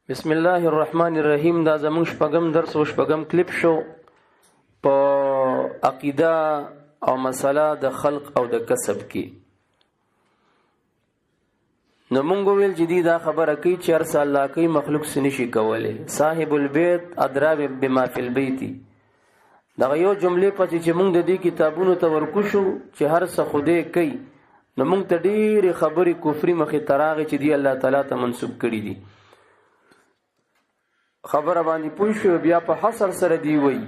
بسم الله الرحمن الرحیم. دا زموږ شپږم درس او شپږم کلیپ شو په عقیده او مسله د خلق او د کسب کې. نو مونږ ویل چې دا خبره کوي چې هر څه الله کوي مخلوق څه نشي کولی. صاحب البیت ادرا بما فی البیت، دا یو جملې پسې چې مونږ د دې کتابونو ته ورکو شو چې هر څه خدای کوي، نو مونږ ته ډېرې خبرې کفري مخې تراغې چې دی الله تعالی ته منسوب کړي دي. خبر باندې پوه شو. بیا په حصر سره دی وی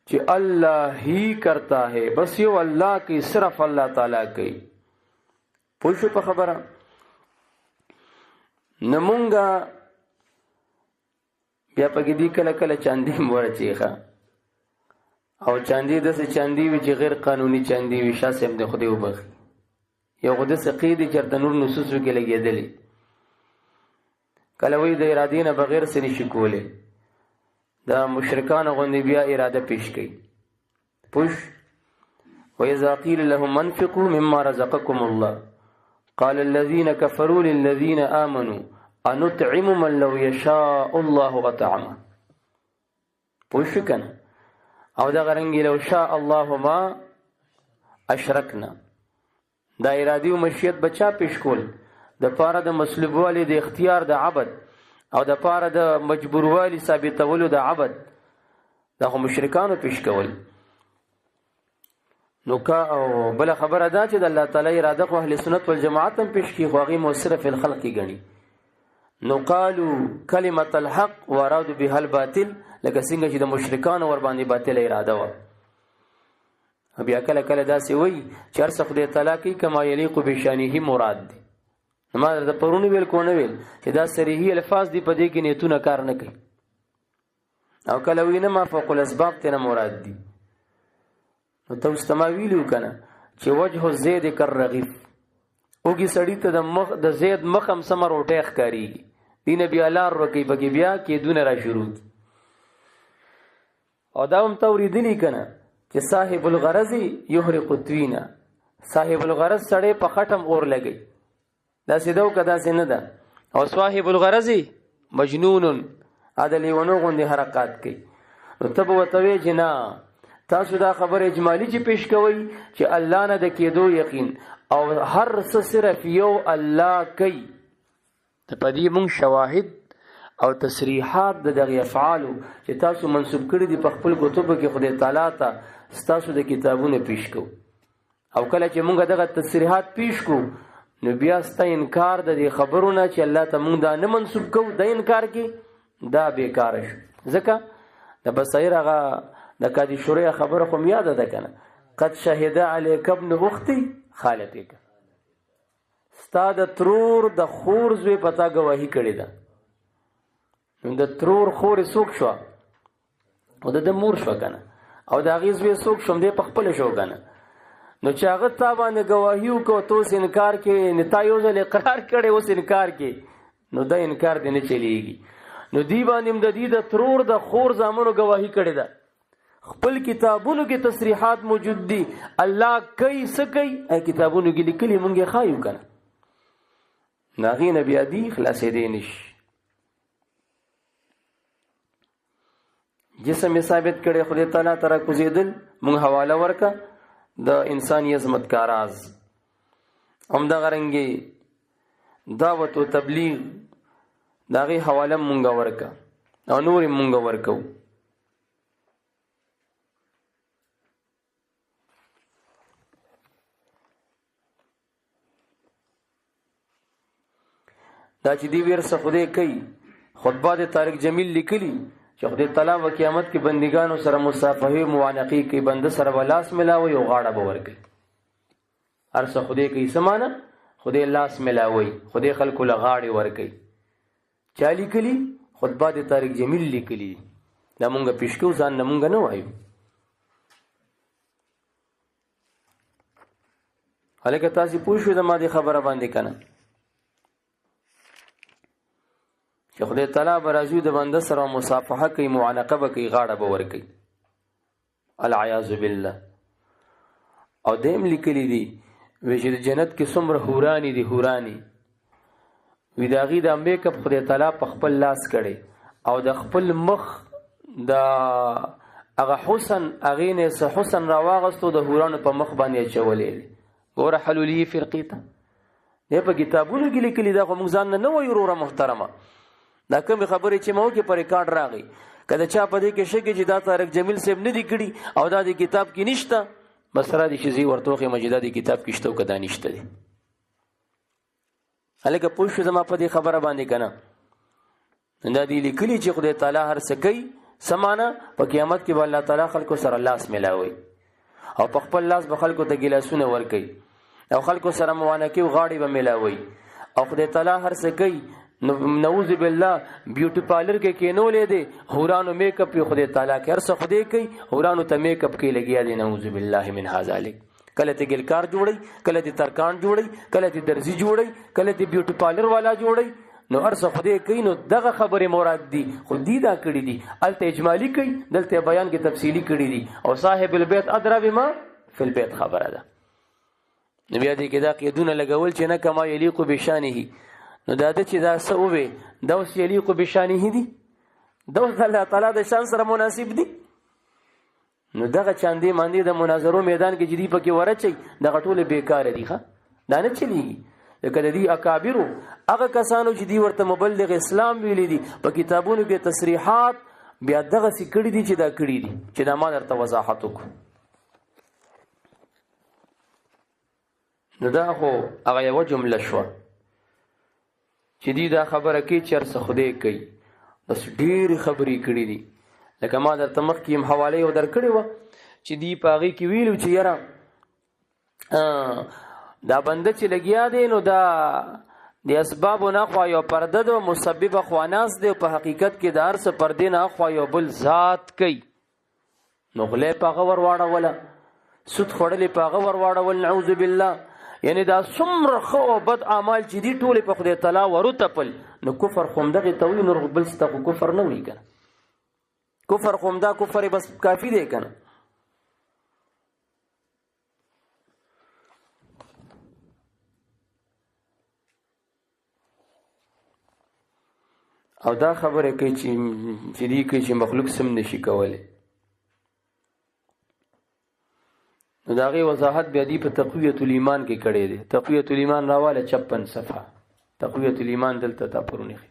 چې الله ہی کرتا ہے، بس یو الله کی، صرف الله تعالی کوي. پوه شو په خبره. نمونګه بیا پکې دی کله کله چاندی مور چیخه او چاندی دسه چاندی وی چې غیر قانوني چاندی وی شاسه هم د خدای وبخ یو خدای سقیدی چرته نور نصوص کې لګیدلی، کله وی د ارادې نه بغیر څه نشي کولی. دا مشرکان غوندې بیا اراده پیش کوي. پوش وإذا قيل لهم انفقوا مما رزقكم الله قال الذين كفروا للذين آمنوا أنطعم من لو يشاء الله أطعمه. پوش کنه. او دا غرنګي لو شاء الله ما اشرکنا، دا ارادي او مشیت بچا پیش کول د پاره د مسلوب والی د اختیار د عبد او د پاره د مجبور والی ثابتولو د عبد، دا خو مشرکانو پیش کول. نو کا او بل خبره دا چې د الله تعالی اراده خو اهل سنت والجماعت هم پیش کی، خو هغه موثره فی الخلق غني. نو قالوا کلمه الحق وارادوا بها الباطل، لکه څنګه چې د مشرکانو ور باندې باطل اراده و. بیا کله کله داسې وای چې هر څه خدای تعالی کوي کما یلیق بشانه مراد دی. ما درته پرونی ویل کو نه ویل چې دا صریحي الفاظ دی، په دې کې نیتونه کار نه کوي. او کله وینه ما فوق الاسباب ته مراد دی. نو ته استما ویلو کنه چې وجه زید کرغیف اوږي سړی ته د مخ د زید مخم سمر او ټیخ کاری دین بیا لار ورکی بګی بیا کې دون را شروع. او دا هم توریدلی کنه چې صاحب الغرض یحرق الطوینا، صاحب الغرض سړی په خټم اور لګي، دا سیدو کدا سینه ده. او صاحب الغرض مجنون عدل ونو غوندي حرکات کوي. نو تب وتوی جنا تاسو دا خبر اجمالی چې پیش کوي چې الله نه د کېدو یقین او هر څه صرف یو الله کوي. ته پدې مونږ شواهد او تصریحات د دغه افعالو چې تاسو منسوب کړی دي په خپل کتب کې خدای تعالی ته تاسو د کتابونو پیش کو. او کله چې مونږ دغه تصریحات پیش کو نو بیا ستا انکار د دې خبرونه چې الله ته مونږ دا نه منسوب کوو، د انکار کې دا بیکار شو. ځکه د بصیر هغه د قاضي شورای خبره خو یاد ده کنه، قد شهد علیک ابن اختی خالتک، ستا د ترور د خور زوی پتا گواهی کړی ده. نو د ترور خور څوک شو او د مور شو کنه، او د هغې زوی څوک شو دې په خپل شو کنه. نو چې هغه تا باندې گواهی وکړو ته اوس انکار کې، نه تا یو ځل اقرار کړی اوس انکار کې، نو دا انکار دې نه چلیږي. نو دی باندې د دې د ترور د خور زامنو گواهی کړی ده. خپل کتابونو کې تصریحات موجود دي، الله کوي څه کوي ای کتابونو کې لیکلي مونږ یې ښایو کنه. هغې نه بیا دی خلاصېدی نشي. جسم یې ثابت کړی خدای تعالی ته راکوزېدل، مونږ حواله ورکه د انسانی عظمت کا راز. همدغه رنګې دعوت او تبلیغ د هغې حواله مونږ ورکه او نور یې مونږ ورکو. دا چې دی ورسه خدای کوي. خطبه د طارق جمیل لیکلی چې خدای تعالی و قیامت کې بندگانو سره مصافحه موانقي کوي، بنده سره ولاس ملاوي او غاړه به ورکوي. هر څه خدای کوي سمانه، خدای لاس ملاوي، خدای خلکو له غاړې ورکوي. چا لیکلی؟ خطبه د طارق جمیل لیکلی. دا مونږ پیش کوو، ځان نه مونږ نه وایو. هلکه تاسې پوه شوئ د ما دې خبره باندې کنه چې خدای تعالی به راځي د بنده سره مصافحه کوي، معانقه به کوي، غاړه به ورکوي. العیاذ بالله. او دیم لیکلی دي وی چې د جنت کې څومره حورانی دي، حورانی وی د هغې دا میک اپ خدای تعالی په خپل لاس کړی او د خپل مخ د هغه حسن هغې نه څه حسن راواغستو د حورانو په مخ باندې اچولی دی. ګوره حلولیې فرقې ته دی په کتابونو کې لیکلي دا خو موږ ځان نه وایو وروره محترمه. دا کومې خبرې چې ما وکړې په ریکارډ راغی که د چا په دې کې شکې چې دا طارق جمیل صاحب نه دي کړي او دا د کتاب کې نشته بس را دي چې زه ورته وښیم چې دا د کتاب کې شته او که دا نشته دی. هلکه پوه شو زما په دې خبره باندې که نه دا دي لیکلي چې خدای تعالی هر څه کوي څه معنی په قیامت کې به الله تعالی خلکو سره لاس میلاوي او په خپل لاس به خلکو ته ګیلاسونه ورکوي او خلکو سره موانکې غاړې به میلاوي او خدای تعالی هر څه کوي. نعوذ بالله بیوټي پارلر کې کینولې دی حورانو میک اپ یې خدای تعالی کې هر څه خدای کوي حورانو ته میک اپ کې لګیا دی. نعوذ بالله من ذلک. کله ته ګلکار جوړي کله ته ترکان جوړي کله ته درزي جوړي کله ته بیوټي پارلر والا جوړي نو هر څه خدای کوي. نو دغه خبره مراد دي خو دې دا کړی دي الته اجمالی کوي دلته بیان کې تفصیلی کړی دي او صاحب البيت ادرا بما فی البيت خبره ده. نو بیا دې کې دا قیدونه لګول چې نه کما یلیق بشانه نو دا چې دا څه ووي دا اوس یلیق بشانه دي دا اوس الله تعالی د شان سره مناسب دي. نو دغه چاندې ماندې د مناظرو میدان کې جدي پکې ورچي دغه ټول بیکار دي ښه دا نه چلیږي. لکه د دې اکابرو هغه کسانو چې دی ورته مبلغ اسلام ویلي دي په کتابونو کې تصریحات بیا دغه سې کړي دي چې دا کړي دي چې دا ما درته وضاحت وکړو. نو دا خو هغه یوه جمله شوه چې دی دا خبره کوي چې هر څه خدای کوي بس ډېرې خبرې کړي دي. لکه ما درته مخکې یم حواله یو درکړې وه چې دی په هغې کې ویلو چې یاره دا بنده چې لګیا دی نو دا د اسبابو نه خوا یو پرده ده مسبب خوا ناست دی په حقیقت کې د هر څه پردې نه خوا یو بل ذات کوي. نو غلی په هغه ور واړوله سود خوړلې په هغه ور واړول نعوذ بالله. یعنی دا څومره ښه او بد اعمال چې دي ټولې په خدای تعالی وروتپل نو کفر خو همدغې ته وي نور بل څه ته خو کفر نه وي که نه کفر خو همدا کفر بس کافي دی که نه. او دا خبره کوي چې دی کوي چې مخلوق سم نشي کولی نو د هغې وضاحت بیا دی په تقویت الایمان کې کړی دی. تقویت الایمان راواله 56 صفحه تقویت الایمان دلته تا پرون ایښی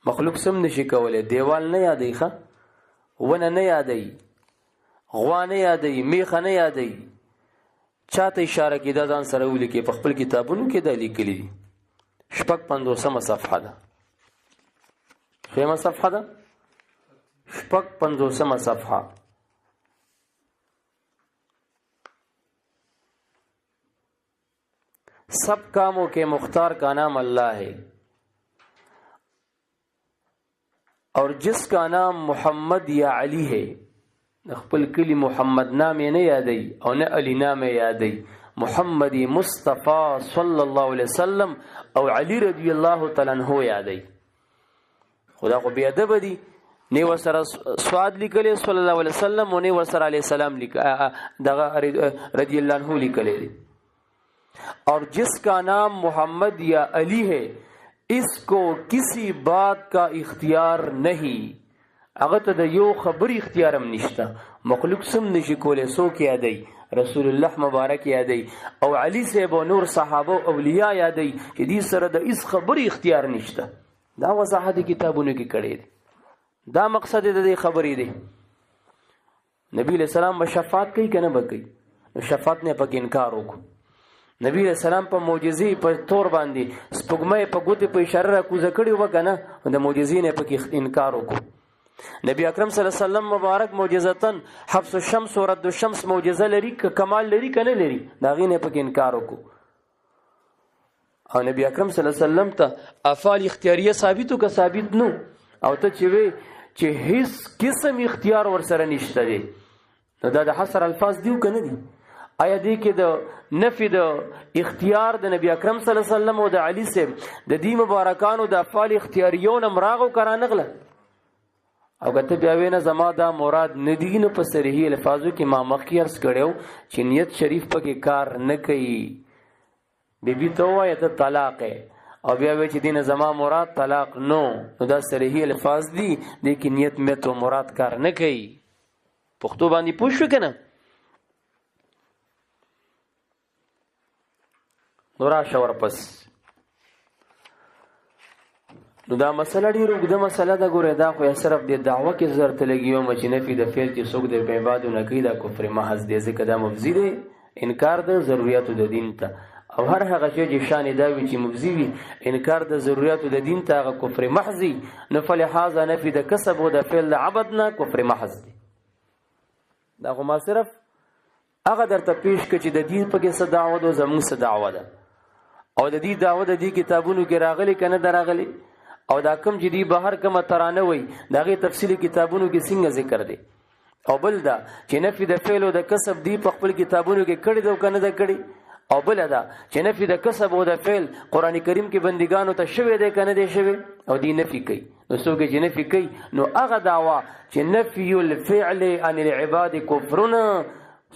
مخلوق سم نشي کولی دیوال نه یادوي ښه ونه نه یادوي غوا نه یادوي میخه نه یادوي چاته اشاره کې دا ځان سره ولیکي په خپل کتابونو کې دا لیکلي دي. 56 صفحه ده شیمه صفحه ده 56 صفحه. सब कामों के मुख्तार का नाम अल्लाह है और जिसका नाम मोहम्मद या अली है خپل کلی محمد نام نه یادی او نه علی نام یادی محمد مصطفی صلی الله علیه وسلم او علی رضی الله تعالی عنہ یادی. خدا خو بیا ادب دی نه ورسره سواد لیکلی صلی الله علیه وسلم او نه ورسره علیه السلام دغه رضی الله عنہ لیکلی دی. اور جس کا نام محمد یا علی ہے اس کو کسی بات کا اختیار نہیں هغه ته د یو خبري اختیار هم نشته مخلوق سم نشي کولی څوک یادی رسول الله مبارک یادی او علی صاحب او نور صحابه او اولیاء یادی چې دې سره د هیڅ خبري اختیار نشته. دا وضاحت کتابونو کې کړی دی. دا مقصد د دې خبرې دی. نبی علیہ السلام به شفاعت کوي که نه به کوي نو شفاعت نه پکې انکار وکړو. نبی علیہ السلام په معجزې په تور باندې سپوږمۍ په ګوتې په اشاره راکوزه کړې وه که نه د معجزې نه پکې انکار وکړو. نبی اکرم صلی الله علیه وسلم مبارک معجزتن حبس الشمس و رد الشمس معجزه لري که کمال لري که نه لري د هغې نه پکې انکار وکړو. او نبی اکرم صلی الله علیه وسلم ته افعال اختیاریه ثابت که ثابت نو او ته چې وی چې هیڅ قسم اختیار ورسره نشته دی نو دا د حصر الفاظ دیو که نه دي؟ آیا دی کې د نفي د اختیار د نبی اکرم صلی الله علیه وسلم او د علی صاحب د دې مبارکانو د افعال اختیاریون هم راغو که رانغله او کته بیا وینه زما دا مراد ندی نو په صریحي الفاظو کې ما مخکې عرض کړو چې نیت شریف پکې کار نه کوي. بیبي ته وایي ته طلاق او بیا وایي چې دینه زما مراد طلاق نو دا صریحي الفاظ دي د کې نیت مې ته مراد کار نه کوي. پښتو باندې پوه شو کنه. نو راشه ورپس نو دا مسله ډیره اوږده مسله ده. ګوره دا خو صرف د دعوه کې ضرورت لګي او چې نفي د فعل چې څوک د عبادت نه کوي دا کفر محض دی، ځکه دا مفضي دی، انکار د ضرورتو د دین ته. او هر هغه شی چې شان دا وي چې مفضي وي انکار د ضرورتو د دین ته هغه کفر محض دی. نو فلهذا نفي د کسب او د فعل د عبد نه کفر محض دی. دا خو ما صرف هغه درته پیش کړ چې د دین په کې څه دعوه ده، زموږ څه دعوه ده، او د دې دعوه د دې کتابونو کې راغلي کنه دراغلي، او دا کم چې دی بهر کومه ترانه وي دغه تفصیلی کتابونو کې څنګه ذکر دی. او بل دا چې نفي د فعل او د کسب دی په خپل کتابونو کې کړي دو کنه دا کړي. او بل دا چې نفي د کسب او د فعل قران کریم کې بندګانو ته شوی دی کنه دی شوی او دی نفي کوي. نو څوک چې نفي کوي نو هغه دعوا چې نفي الفعل عن العباد كفرنا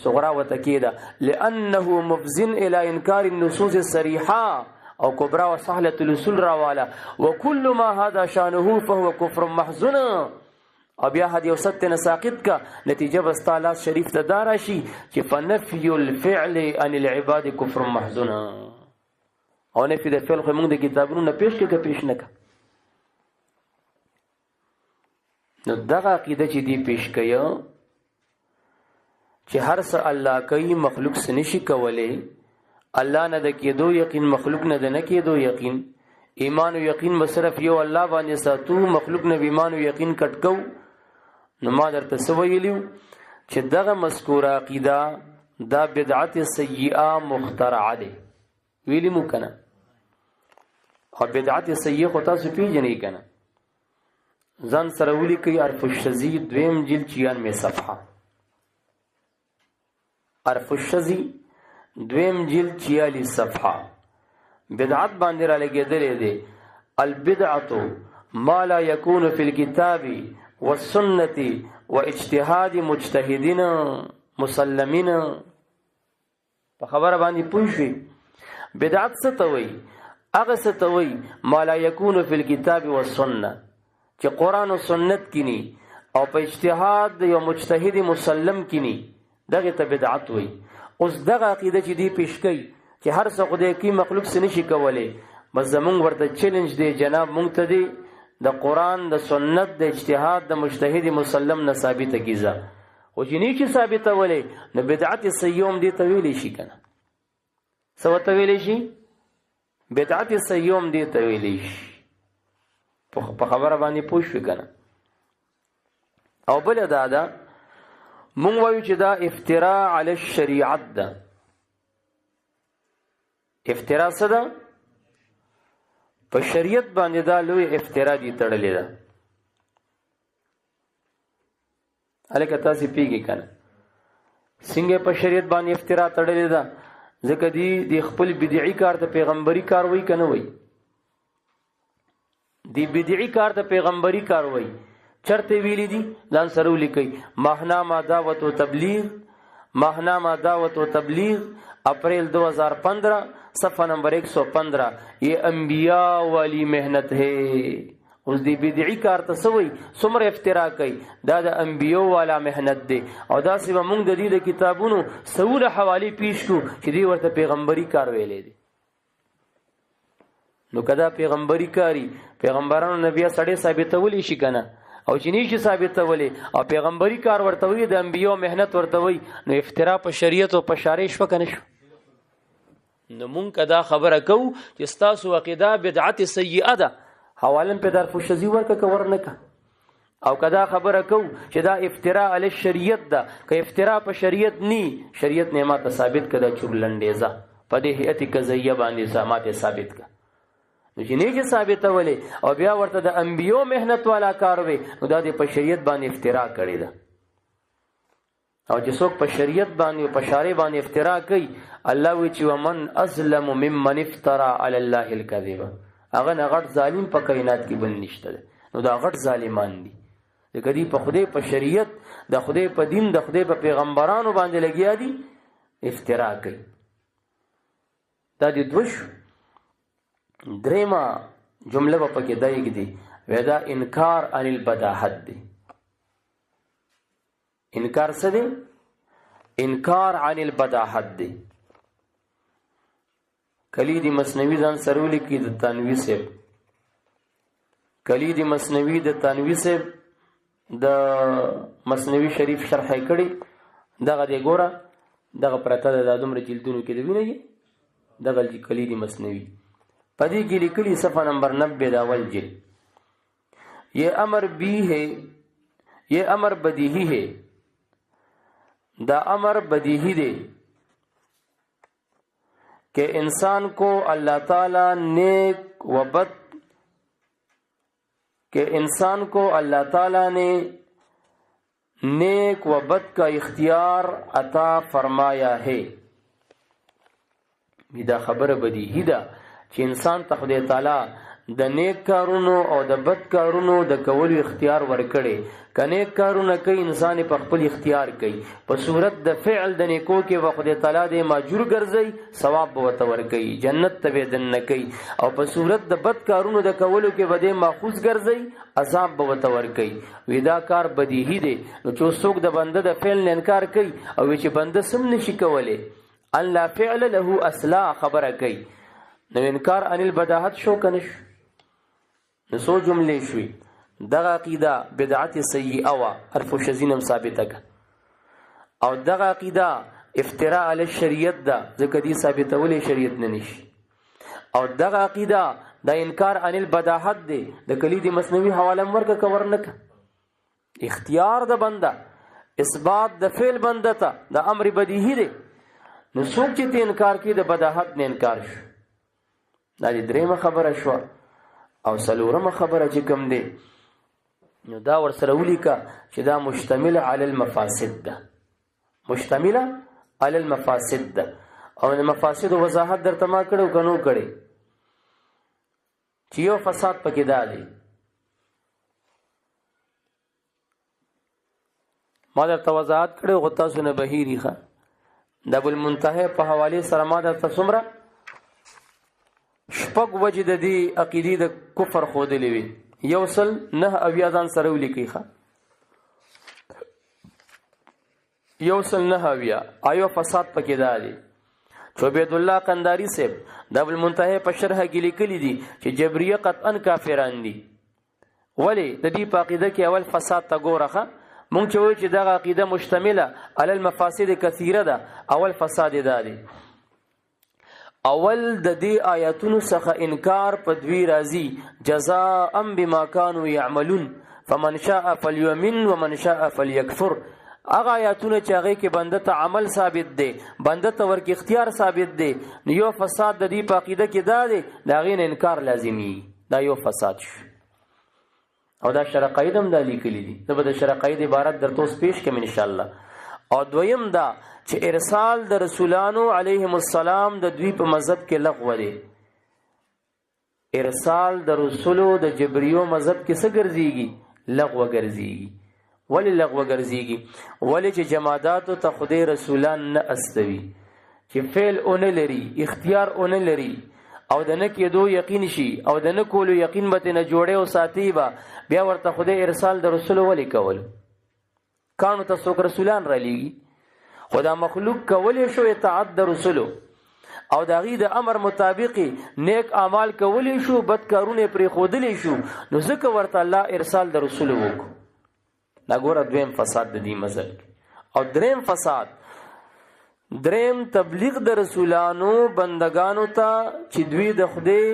صغرا وتكيدا لانه مفزن الى انكار النصوص الصريحه او کبرا و سهلة الاصول راوالا وكل ما هذا شانه فهو كفر محزن. او بیا هدی وسط نساقط کا نتیجه بستالا شریف ته دارا شي چې فنفي الفعل عن العباد كفر محزن. او نفي د فعل خو موږ د کتابونو نه پیش کې پیش نه کا. نو دغه عقیده چې دی پیش کړي چې هر څه الله کوي مخلوق سنشي کوله، الله نه د کېدو یقین، مخلوق نه د نه کېدو یقین، ایمان او یقین مصرف یو الله باندې ساتو، مخلوق نه ایمان او یقین کټکو. نو ما درته څه ویلیو چې دغه مذکوره عقیده دا بدعت سیئه مخترعه ده ویلی مو کنه. او بدعت سیئه خو تاسو پیژنئ کنه. ځان سره ولیکئ عرف الشذی 2 جلد 96 صفحه، عرف الشذی 2 جلد 46 صفحه. بدعت باندې را لګیدلې ده البدعه ما لا يكون في الكتاب والسنه واجتهاد مجتهدين مسلمين. په خبره باندې پوښي بدعت څه ته وایي؟ هغه څه ته وایي ما لا يكون في الكتاب والسنه چې قران او سنت کینی او په اجتهاد یو مجتهد مسلم کینی، دغه ته بدعت وایي. اوس دغه عقیده چې دی پیش کوي چې هر څه خدای کی مخلوق سن شي کولای، بس زمونږ ورته چیلنج دی جناب مونږ ته دی د قران د سنت د اجتهاد د مجتهد مسلم نه ثابته کیږي. او چې نه چې ثابته ولې نو بدعت سیوم دی تویل شي کنه. سو تویل شي بدعت سیوم دی تویل شي. په خبره باندې پوښښ کنه. او بل دا مونږ وایو چې دا افتراء علی الشریعت ده. افتراء څه ده؟ په شریعت باندې دا لوی افتراء دی تړلې ده. الکه تاسو پیږی کنه څنګه په شریعت باندې افتراء تړلې ده؟ ځکه دی خپل بدعي کار ته پیغمبري کار وای کنه وای. دی بدعي کار ته پیغمبري کار وای. چرته ویلی دي ځان سره ولیکي ماهنامه دعوت و تبلیغ، ماهنامه دعوت و تبلیغ اپریل 2015 صفحہ نمبر 115. یہ انبیاء والی محنت ہے. اوس دی بدعي کار ته سوي څومره افتراء کوي دا د انبیاء والا محنت دی. او دا سی موږ د دې د کتابونو سوله حوالی پیش کو چې دی ورته پیغمبري کار ویلې دي. نو کدا پیغمبري کاری پیغمبرانو نبی سړی ثابتولی شي کنه، او چې نشي ثابتولی او پیغمبري کار ورته وي د انبیاء محنت ورته وي، نو افتراء په شریعت او په شارع شو کنه شو. نو مونږ کدا خبره کو چې تاسو عقیده بدعت سیئه ده حوالن په درف الشذی ورکه کور نه کا. او کدا خبره کو چې دا افتراء علی الشریعت ده، که افتراء په شریعت نی شریعت نه ما ثابت کړه چورلندېزه په دې هیئت کزیه باندې سمات ثابت کړه. نو چې نه چې ثابته ولې او بیا ورته د انبیو محنت والا کار وي، نو دا د په شریعت باندې افتراء کړی ده. او چې څوک په شریعت باندې او په شارع باندې افتراء کوي، الله وی چې ومن ازلم ممن افترى علی الله الكذب. هغه نه غټ ظالم په کائنات کې بل نشته. نو دا غټ ظالمان دي ځکه دوی په خدای په شریعت د خدای په دین د خدای په پیغمبرانو باندې لګیا دي افترا کوي. دا دې دوه شو. درېیمه جمله به پکې دا یږدي دا انکار عن البداحت دی. انکار څه دی؟ انکار عن البداحت دی. کلید مثنوی ځان سره ولیکي د تنوی صاحب، کلید مثنوی د تنوی صاحب د مثنوی شریف شرح کړي دغه دی ګوره دغه پرته د دومره جلدونو کې دی ویني دغه کلید مثنوی پدې کې لیکلي صفحه نمبر 90 دا اول جلد. یہ امر بھی ہے، یہ امر بدیہی ہے، دا امر بدیہی دے کہ انسان کو اللہ تعالی نیک و بد، کہ انسان کو اللہ تعالی نے نیک و بد کا اختیار عطا فرمایا ہے. دا خبر بدیہی دا چې انسان ته خدای تعالی د نیک کارونو او د بد کارونو د کولو اختیار ورکړي. که نیک کارونه کوي انسان په خپل اختیار کوي، په صورت د فعل د نیکو کې به خدای تعالی د ماجور ګرځي، ثواب به ورته ورکوي، جنت ته به دننه کوي. او په صورت د بد کارونو د کولو کې به د ماخوذ ګرځي، عذاب به ورته ورکوي. وی دا کار بدیهی دی. نو چې څوک د بنده د فعل نه انکار کوي او چې بنده سم نشي کولی، ان لا فعل له اصلا خبره کوي، نو انکار عن البداحت شو کنه شو. نو سو جملې شوي. دغه عقیده بدعت سیئه وا حرف شزینم ثابته که، او دغه عقیده افتراء علی شریعت ده ځکه دې ثابتولی شریعت نه نشي. او دغه عقیده د انکار عن البداحت دی. د کلید مثنوی حواله ورکه که ورنکه اختیار د بنده، اثبات د فعل بنده ته د امر بدیهی دی. نو څوک چې ته انکار کوي د بداحت نه انکار شو. دا دې درېیمه خبره شوه. او څلورمه خبره چې کوم دی نو دا ورسره ولیکه چې دا مشتمل علی المفاسد ده، مشتمله علی المفاسد ده. او د مفاسد وضاحت درته ما کړو که نو کړی چې یو فساد پکې دا دی. ما درته وضاحت کړی خو تاسو نه بهیري ښه. د ابوالمنتهی په حوالې سره ما درته څومره شپږ وجې د دې عقیدې د کفر ښودلې وي. 109 ځان سره ولیکئ ښه. 109 آیو فساد پکې دا دی. عبید الله قنداری صاحب د ابوالمنتهی په شرحه کې لیکلي دي چې جبریه قطعا کافران دي. ولې د دې په عقیده کې اول فساد ته ګوره ښه. مونږ چې وایو چې دغه عقیده مشتمله علی المفاسد کثیره ده، اول فساد دا دی. اول د دې آیاتونو څخه انکار په دوی راځي جزاء بما كانوا يعملون فمن شاء فليؤمن ومن شاء فليكفر. هغه آیاتونه چې هغه کې بنده ته عمل ثابت دی، بنده ته ورکې اختیار ثابت دی. نو یو فساد د دې په عقیده کې دا دی، د هغې نه انکار لازمي. دا یو فساد شو. او دا شرقاید هم دا لیکلي دي. زه به د شرقاید عبارت درته اوس پیش کړم انشاءالله. او دویم دا چې ارسال د رسولانو علیهم السلام د دوی په مذهب کې لغوه دی. ارسال د رسولو د جبریو مذهب کې څه ګرځېږي؟ لغوه ګرځېږي. ولې لغوه ګرځېږي؟ ولې چې جماداتو ته خدای رسولان نه استوي، چې فعل اونه لري، اختیار اونه لري، او د نه کېدو یقین شي، او د نه کولو یقین به ترې نه جوړی او ساتي به، بیا ورته خدای ارسال د رسولو ولې کولو؟ کانو ته څوک رسولان را لیږي؟ خو دا مخلوق کولی شو اطاعت د رسولو او د هغې د امر مطابق نیک اعمال کولی شو، بد کارونه پرېښودلی شو. نو ځکه ورته الله ارسال د رسولو وکړو. دا ګوره دویم فساد د دې مذهب. او دریم فساد، دریم تبلیغ د رسولانو بندگانو ته چې دوی د خدای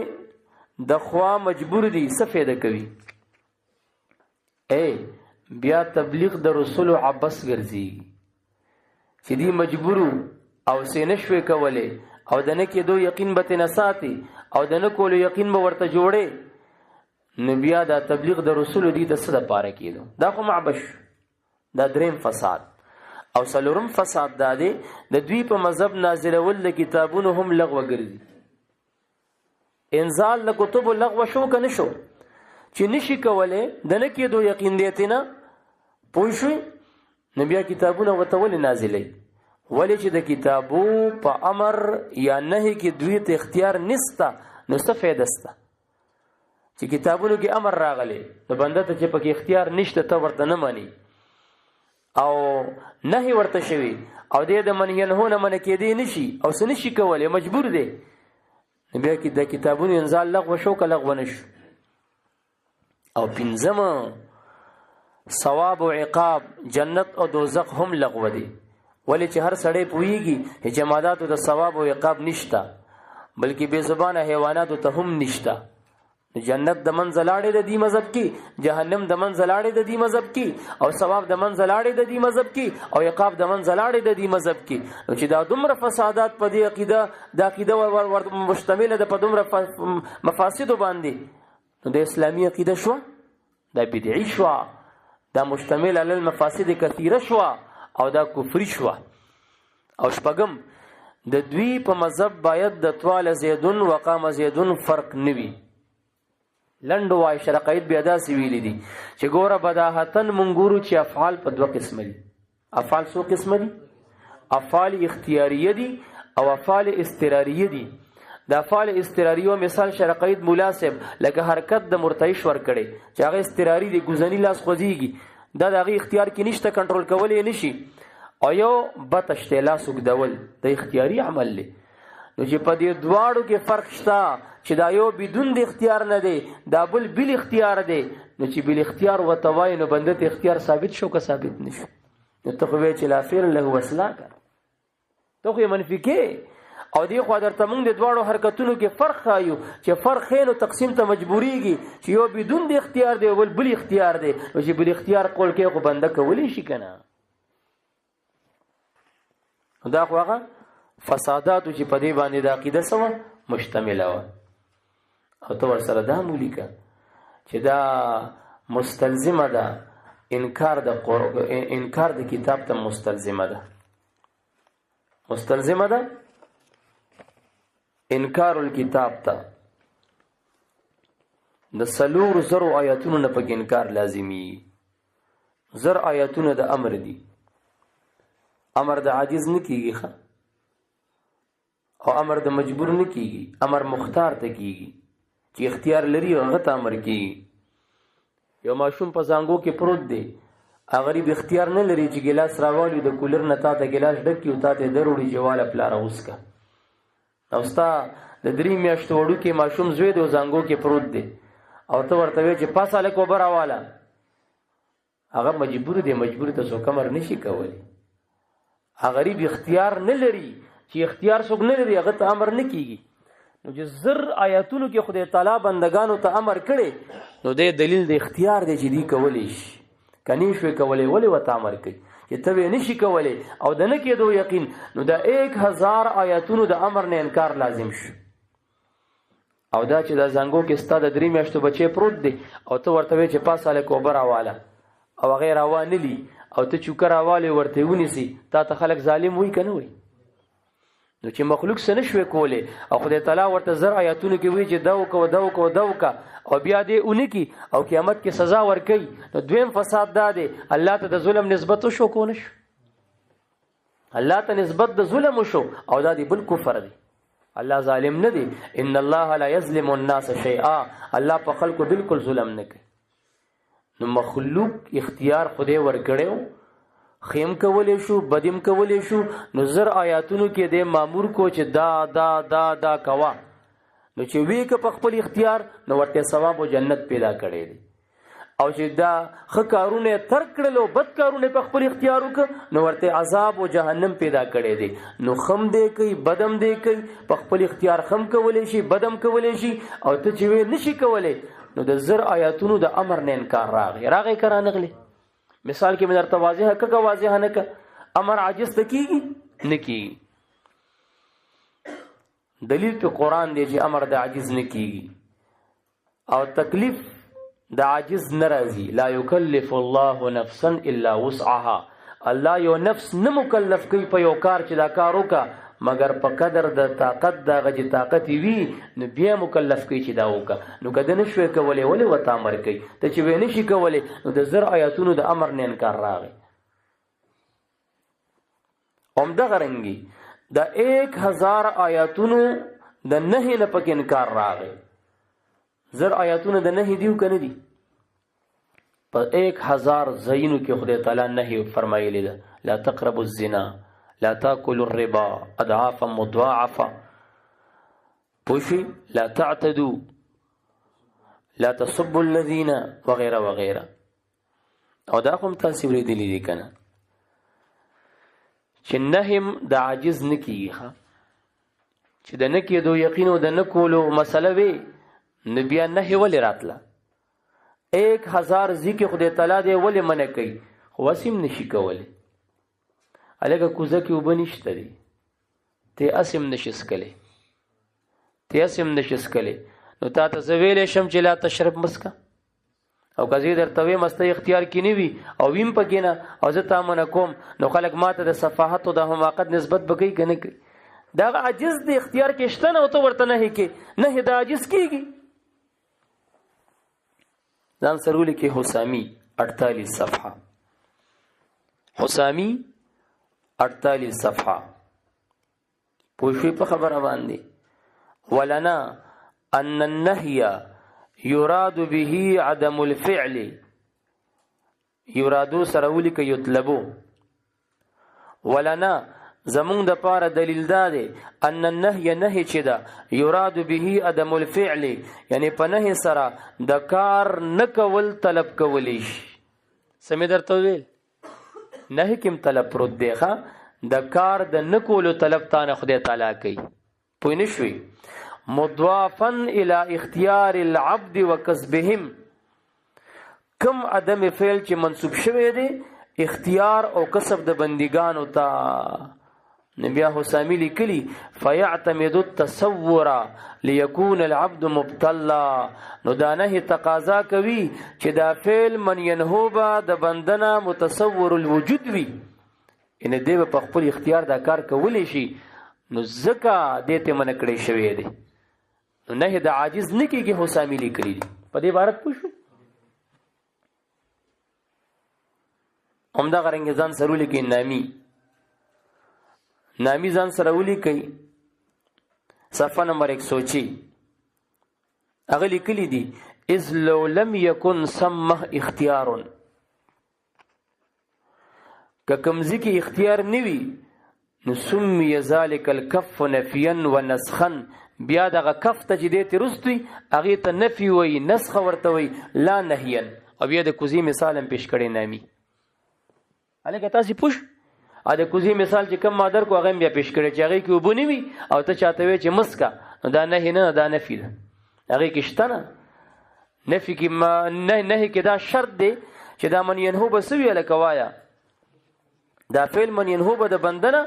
د خوا مجبور دي څه فایده کوي؟ بیا تبلیغ د رسولو عبس ګرځېږي چې دی مجبورو او سې نشوې کولی، او د نه کېدو یقین به ترې نه ساتي، او د نه کولو یقین به ورته جوړې. نو بیا دا تبلیغ د رسولو دی د څه دپاره کېدو؟ دا خو معبش. دا دریم فساد. او څلورم فساد دا دی د دوی په مذهب نازلول د کتابونو هم لغوه ګرځي. انزال د کتبو لغوه شو که نه شو؟ چې نشي کولی د نه کېدو یقین دی ترې نه، پوه شوې؟ نو بیا کتابونه ورته ولې نازلوي؟ ولې چې د کتابو په امر یا نهي کې دوی ته اختیار نسته، نو څه فایده سته؟ چې کتابونو کې امر راغلی نو بنده ته چې پکې اختیار نشته ته ورته نه مانی او نهي ورته شوي او دې د منهیانهو نه منع کېدی نشي او څه نشي کولی، مجبور دی. بیا کې د کتابونو انزال لغوه شو که لغوه نشو. او پنځمه ثواب او عقاب، جنت او دوزخ هم لغوه دي. ولې چې هر سړی پوهیږي چې جماداتو د ثواب او عقاب نشته، بلکې بې زبانه حیواناتو ته هم نشته. جنت د منځه لاړې د دې مذهب کې، جهنم د منځه لاړې د دې مذهب کې، او ثواب د منځه لاړې د دې مذهب کې، او عقاب د منځه لاړې د دې مذهب کې. نو چې دا دومره فسادات په دې عقیده، د عقیده مشتمله ده په دومره مفاسدو باندې، نو د اسلامي عقیده شوه، دا بدعي شوه، دا مشتمل علی المفاسد کثیره شوه، او دا کفری شوه. او شپږم د دوی په مذهب باید د طوال زیدون وقام زیدون فرق نوي. لنډ وای شرقید بیا داسې ویلي دي چې ګوره بداهتن مونږ ګورو چې افعال په دوه قسمه دي. افعال څو قسمه دي؟ افعال اختیاریه دي او افعال اضطراریه دي. د افعال اضطراریو مثال شرقید مولا صاحب لکه حرکت د مرتعش ورکړي چې هغه اضطراری دی، ګوزنی لاس خوځېږي، دا د هغې اختیار کې نشته، کنټرول کولی نشي. او یو بتشتی لاس اوږدول د اختیاري عمل دی. نو چې په دې دواړو کې فرق شته چې دا یو بدون د اختیار نه دی، دا بل بل اختیار دی. نو چې بل اختیار ورته وایي نو بنده ته اختیار ثابت شو که ثابت نشو؟ نو ته خو وایې چې لا فعل له وسلا کړه، ته خو یې منفي کې. او دې خوا درته موږ د دواړو حرکتونو کې فرق ښایو چې فرق ښی نو تقسیم ته مجبوریږي چې یو بدون د اختیار دی او بل اختیار دی. نو چې بل اختیار قول کې خو بنده کولی شي که نه؟ دا خو هغه فساداتو چې په دې باندې د عقیده سوه مشتمله وه. او ته ورسره دا هم ولیکه چې دا مستلزمه ده، انکار د کتاب ته مستلزمه ده. مستلزمه ده انکار الکتاب ته. د 400 آیاتونو نه پکې انکار لازمي. 1000 آیاتونه د امر دي، امر د عاجز نه کیږي او امر د مجبور نه کیږي، امر مختار ته کیږي چې اختیار لري او هغه ته امر کیږي. یو ماشوم په زانګو کې پروت دی، غریب اختیار نه لري چې ګلاس راوالي د کولر نه تا ته ګلاس ډک کړي او تا ته دروړي جواله پلاره اوسکه. او ستا د 3 میاشتو وړوکی ماشوم زوی دی او زانګو کې پروت دی او ته ورته وایې چې پاس هلک اوبه راواله، هغه مجبور دی، مجبور ته څوک امر نشي کولی. غریب اختیار نه لري، چې اختیار څوک نه لري هغه ته امر نه کیږي. نو چې 1000 آیاتونو کې خدای تعالی بندگانو ته امر کړي نو د دلیل د اختیار دی چې دی کولی شي، کني شوی کولی، ولې ورته امر کوي چې ته یې نشي کولی او د نه کېدو یقین. نو د 1000 آیاتونو د امر نه انکار لازم شو. او دا چې د زنګو کې ستا د 3 میاشتو بچی پروت دی او ته ورته وایې چې پاس هلک اوبه راواله او هغې راوانلي او ته چوکه راوالې ورته ونیسي، تا ته خلک ظالم وایي که نه وایي؟ نو چې مخلوق څه نه شوی کولی او خدای تعالی ورته 1000 آیاتونو کې وایي چې دا وکړه دا وکړه دا وکړه او بیا دې ونه کي او قیامت کې سزا ورکوي، نو دویم فساد دا دی الله ته د ظلم نسبت وشو که ونه شو؟ الله ته نسبت د ظلم وشو او دا دی بل کفر دی. الله ظالم نه دی. ان الله لا یظلم الناس شیئا، الله په خلکو بالکل ظلم نه کوي. نو مخلوق اختیار خدای ورکړی، خیم کولی شو، بدیم کولی شو. نو 1000 آیاتونو کې د مامور کو چې دا دا دا دا کوا، نو چې وی که په خپل اختیار نو ورته ثواب او جنت پیدا کړی دی. او چې دا ښه کارونه ترک کړل او بد کارونه په خپل اختیار وکړه نو ورته عذاب او جهنم پیدا کړی دی. نو خم دی کوي، بدم دی کوي، په خپل اختیار خم کولی شي، بدم کولی شي. او ته چې وی نشي کولی نو د 1000 آیاتونو د امر نه انکار راغی که رانغلی. مثال کې مې درته واضحه که واضحه نه که امر عاجز ته کېږي نه کېږي. دلیل په قرآن دی چې امر د عاجز نه کېږي او تکلیف د عاجز نه راځي. لا یکلف الله نفسا الا وسعها. الله یو نفس نه مکلف کوي په یو کار چې دا کار وکړه مګر په قدر د طاقت دغه چې طاقت وي نو بیا مکلف کوي چې دا وکړه. نو که ده نشوی کولی ولې ورته امر کوي؟ ته چې وی نشي کولی نو د 1000 آیاتونو د امر نه انکار راغی. همدغه رنګې د 1000 آیاتونو د نهي نه پکې انکار راغی. 1000 آیاتونه د نهي دیو که نه دي؟ په 1000 ځایونو کې خدای تعالی نهي فرمایلی ده لا تقربوا الزنا لا تاكلوا الربا اضعافا مضاعفه پوشي لا تعتدوا لا تسبوا الذين وغيره وغيره. او دا کوم تاسو ورېدلی دي کنه چې نهم د عاجز نکیږي چې د نکیدو یقین او د نکولو مسله وي نو بیا نهي ولې راتله؟ 1000 ذکر خدای تعالی دی ولې منع کوي خو وسیم نشي کولی. الګه کوزه کې وب نشته دی ته اسم نشس کلی نو تا ته زویل شم چې لا تشرب مسکا او کزی درته وې مسته اختیار کې نیوي او ویم پکې نه او زه تامن کوم نو خلک ماته د صفاحت او د حماقت نسبت بګی کنه کوي. دا عاجز د اختیار کې شته نه او ته ورته نه کې نه دا عاجز کیږي. ځان سرول کې حسامی 48 صفحه حسامی 48 صفحه پوښي په خبره باندې ولنا ان النهي يراد به عدم الفعل يرادو سرول کې يطلبو ولنا زمون د پاره دلیل داده ان النهي نهي چې دا يراد به عدم الفعل یعنی په نهي سره د کار نکول طلب کولی شي. سمې درته ویل نهي کوم طلب پروت دی د کار د نکولو طلب تانه خدای تعالی کوي. پوه نه شوي مضافا الى اختیار العبد وکسبهم کم عدم فعل چې منسوب شوی دی اختیار او کسب د بندگانو ته. نبی حسامی لیکلی فیعتمد التصور ليكون العبد مبتلا نو دا نه تقاضا کوي چې دا فعل من ينهوبا د بندنه متصور الوجود وي ان دی په خپل اختیار دا کار کولی شي نو زکه دته من کړی شوی دی نو نه دا عاجز نه کیږي. حسامی لیکلی دی په دې عبارت پوښو همدا غرنګ ځان سرول کې نامی ځان سره ولیکئ صفحه نمبر 106 هغه لیکلی دي اذ لو لم يكن سمه اختیار که کمزی کې اختیار نوي نو سمي ذلك الكف نفيا ونسخا بیا دغه کف ته چې دې ترستوي هغه ته نفي وي نسخ ورته وي لا نهيا. او بیا د کوزي مثال پیش کړي نامي الګا تاسو پوښ ا د کوزي مثال چې کم مادر کو هغه بیا پیش کړي چې هغه کې وبونی وي او ته چاته وي چې مسکا دا نه دا نفي ده هغه کې شته نه نفي کې ما نه کې دا شرط دی چې دا من ينهو بسوي لکوایا دا فعل من ينهو به د بندنه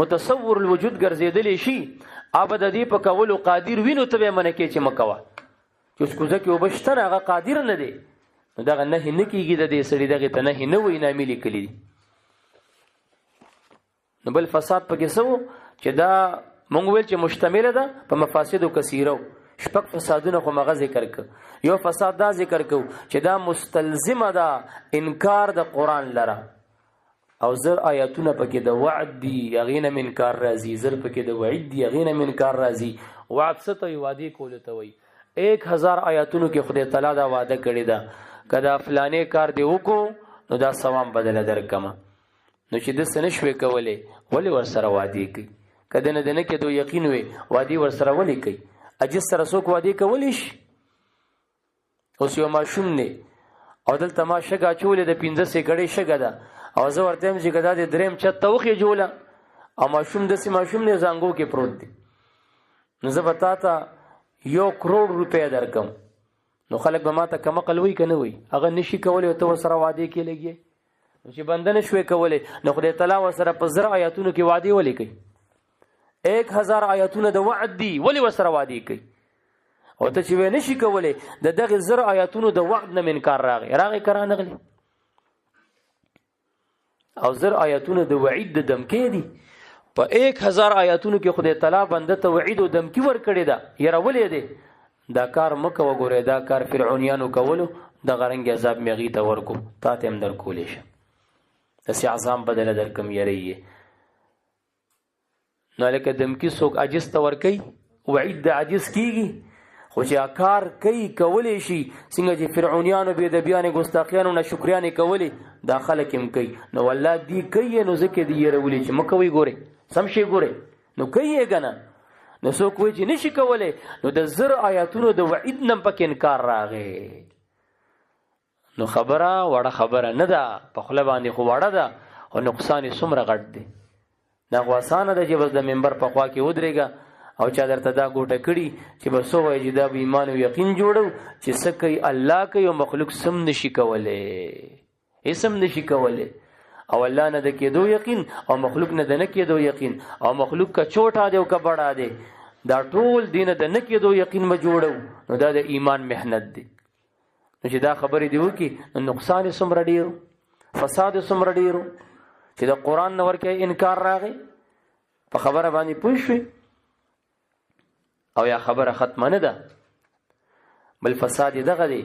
متصور الوجود ګرځیدلی شي ابد دی په کولو قادر وینو ته منه کې چې مکوا چې کوزه کې وبشتنه هغه قادر نه دی دا نه کېږي د دې سړي دغه ته نه وي نامې لیکلي نو بل فساد پکې سو چې دا مونږ ویل چې مشتمل ده په مفاسد کثیره شپږ فسادونه خو مغه ذکر ک یو فساد دا ذکر کو چې دا مستلزمه ده انکار د قران لره او زر آیاتونه پکې د وعد دی یغینه من کار راضی زر پکې د وعید دی یغینه من کار راضی وعد څه ته وعده کول ته وای 1000 آیاتونو کې خدای تعالی دا وعده کړی دا کدا فلانه کار دی وکړو نو دا ثواب بدل درکما نو چې د سنه شوي کولې ولی ور سره وعده کوي کده نه دنه کې دو یقین وي وعده ور سره ولی کوي اجز سره څوک وعده کولیش اوس یو ماشوم نه او دلته ما شګه چولې د 15 سکړې شګه ده او زه ورته هم چې ګدا د دریم چت توخې جوړه او ماشوم د سي ماشوم نه زنګو کې پروت دی نو زه وتا ته 1 کروڑ روپیا درکم نو خلک به ماته کم قلوي کنه وي هغه نشي کولای او ته سره وعده کې لګي چې بندنه شوي کولای نو خدای تعالی وسره په زر آیاتونو کې وعده ولي کوي 1000 آیاتونه د وعد دی ولی وسره وعده کوي او ته چې و نشي کولای د دغه زر آیاتونو د وعد نه منکار راغی کرانه غلي او زر آیاتونه د وعید د دمکې دي په 1000 آیاتونو کې خدای تعالی بنده ته وعید او دمکی ور کړی دا یره ولې دی دا کار مکه وګوره دا کار فرعونیانو کولو د غرنګ عذاب میغی ته ورکو تا ته هم در کولې شه داسې عذاب بدله در کم یری نو لکه دمکی څوک عاجز ته ورکوي وعید د عاجز کیږي خو چې کار کوي کولی شي څنګه چې فرعونیانو بېدبیانې ګستاخیانو نه شکریانې کولې دا خلک هم کوي نو والله دی کوي نو ځکه دی یرولي چې مه کوئ ګورئ سم شی ګورئ نو کوي یې که نه نو څوک وایي چې نشي کولی نو د 1000 آیاتونو د وعید نه پکې انکار راغی نو خبره وړه خبره نه ده په خوله باندې خو وړه ده او نقصان یې څومره غټ دی دا خو اسانه ده چې بس د منبر په خوا کې ودرېږه او چا درته دا ګوټه کړي چې بس ووایي چې دا به ایمان او یقین جوړو چې څه کوي الله کوي او مخلوق سم نشي کولی هېڅ هم نشي کولی او الله نه د کېدو یقین او مخلوق نه د نه کېدو یقین او مخلوق که چوټا دی او که بړا دی دا ټول دینه د نه کېدو یقین به جوړو نو دا د ایمان محنت دی نو چې دا خبرې دی وکړي نو نقصان یې څومره ډېرو فساد یې څومره ډېرو چې د قرآن نه ورکې انکار راغی په خبره باندې پوه شوې او یا خبره ختمه نه ده بل فساد یې دغه دی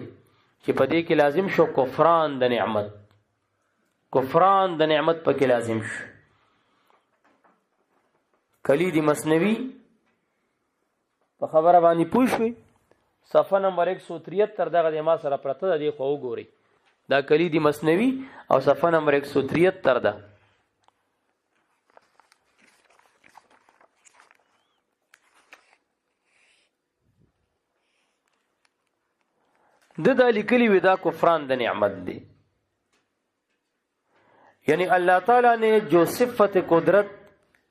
چې په دې کې لازم شو کفران د نعمت کفران د نعمت پکې لازم شو کلید مصنوی په خبره باندې پوه شوې صفحه نمبر 173 دغه د ما سره پرته ده دی خو وګورئ دا کلید مصنوی او صفحه نمبر 173 ده دا لیکلی وی دا کفران د نعمت دی یعنی اللہ تعالیٰ نے جو صفت قدرت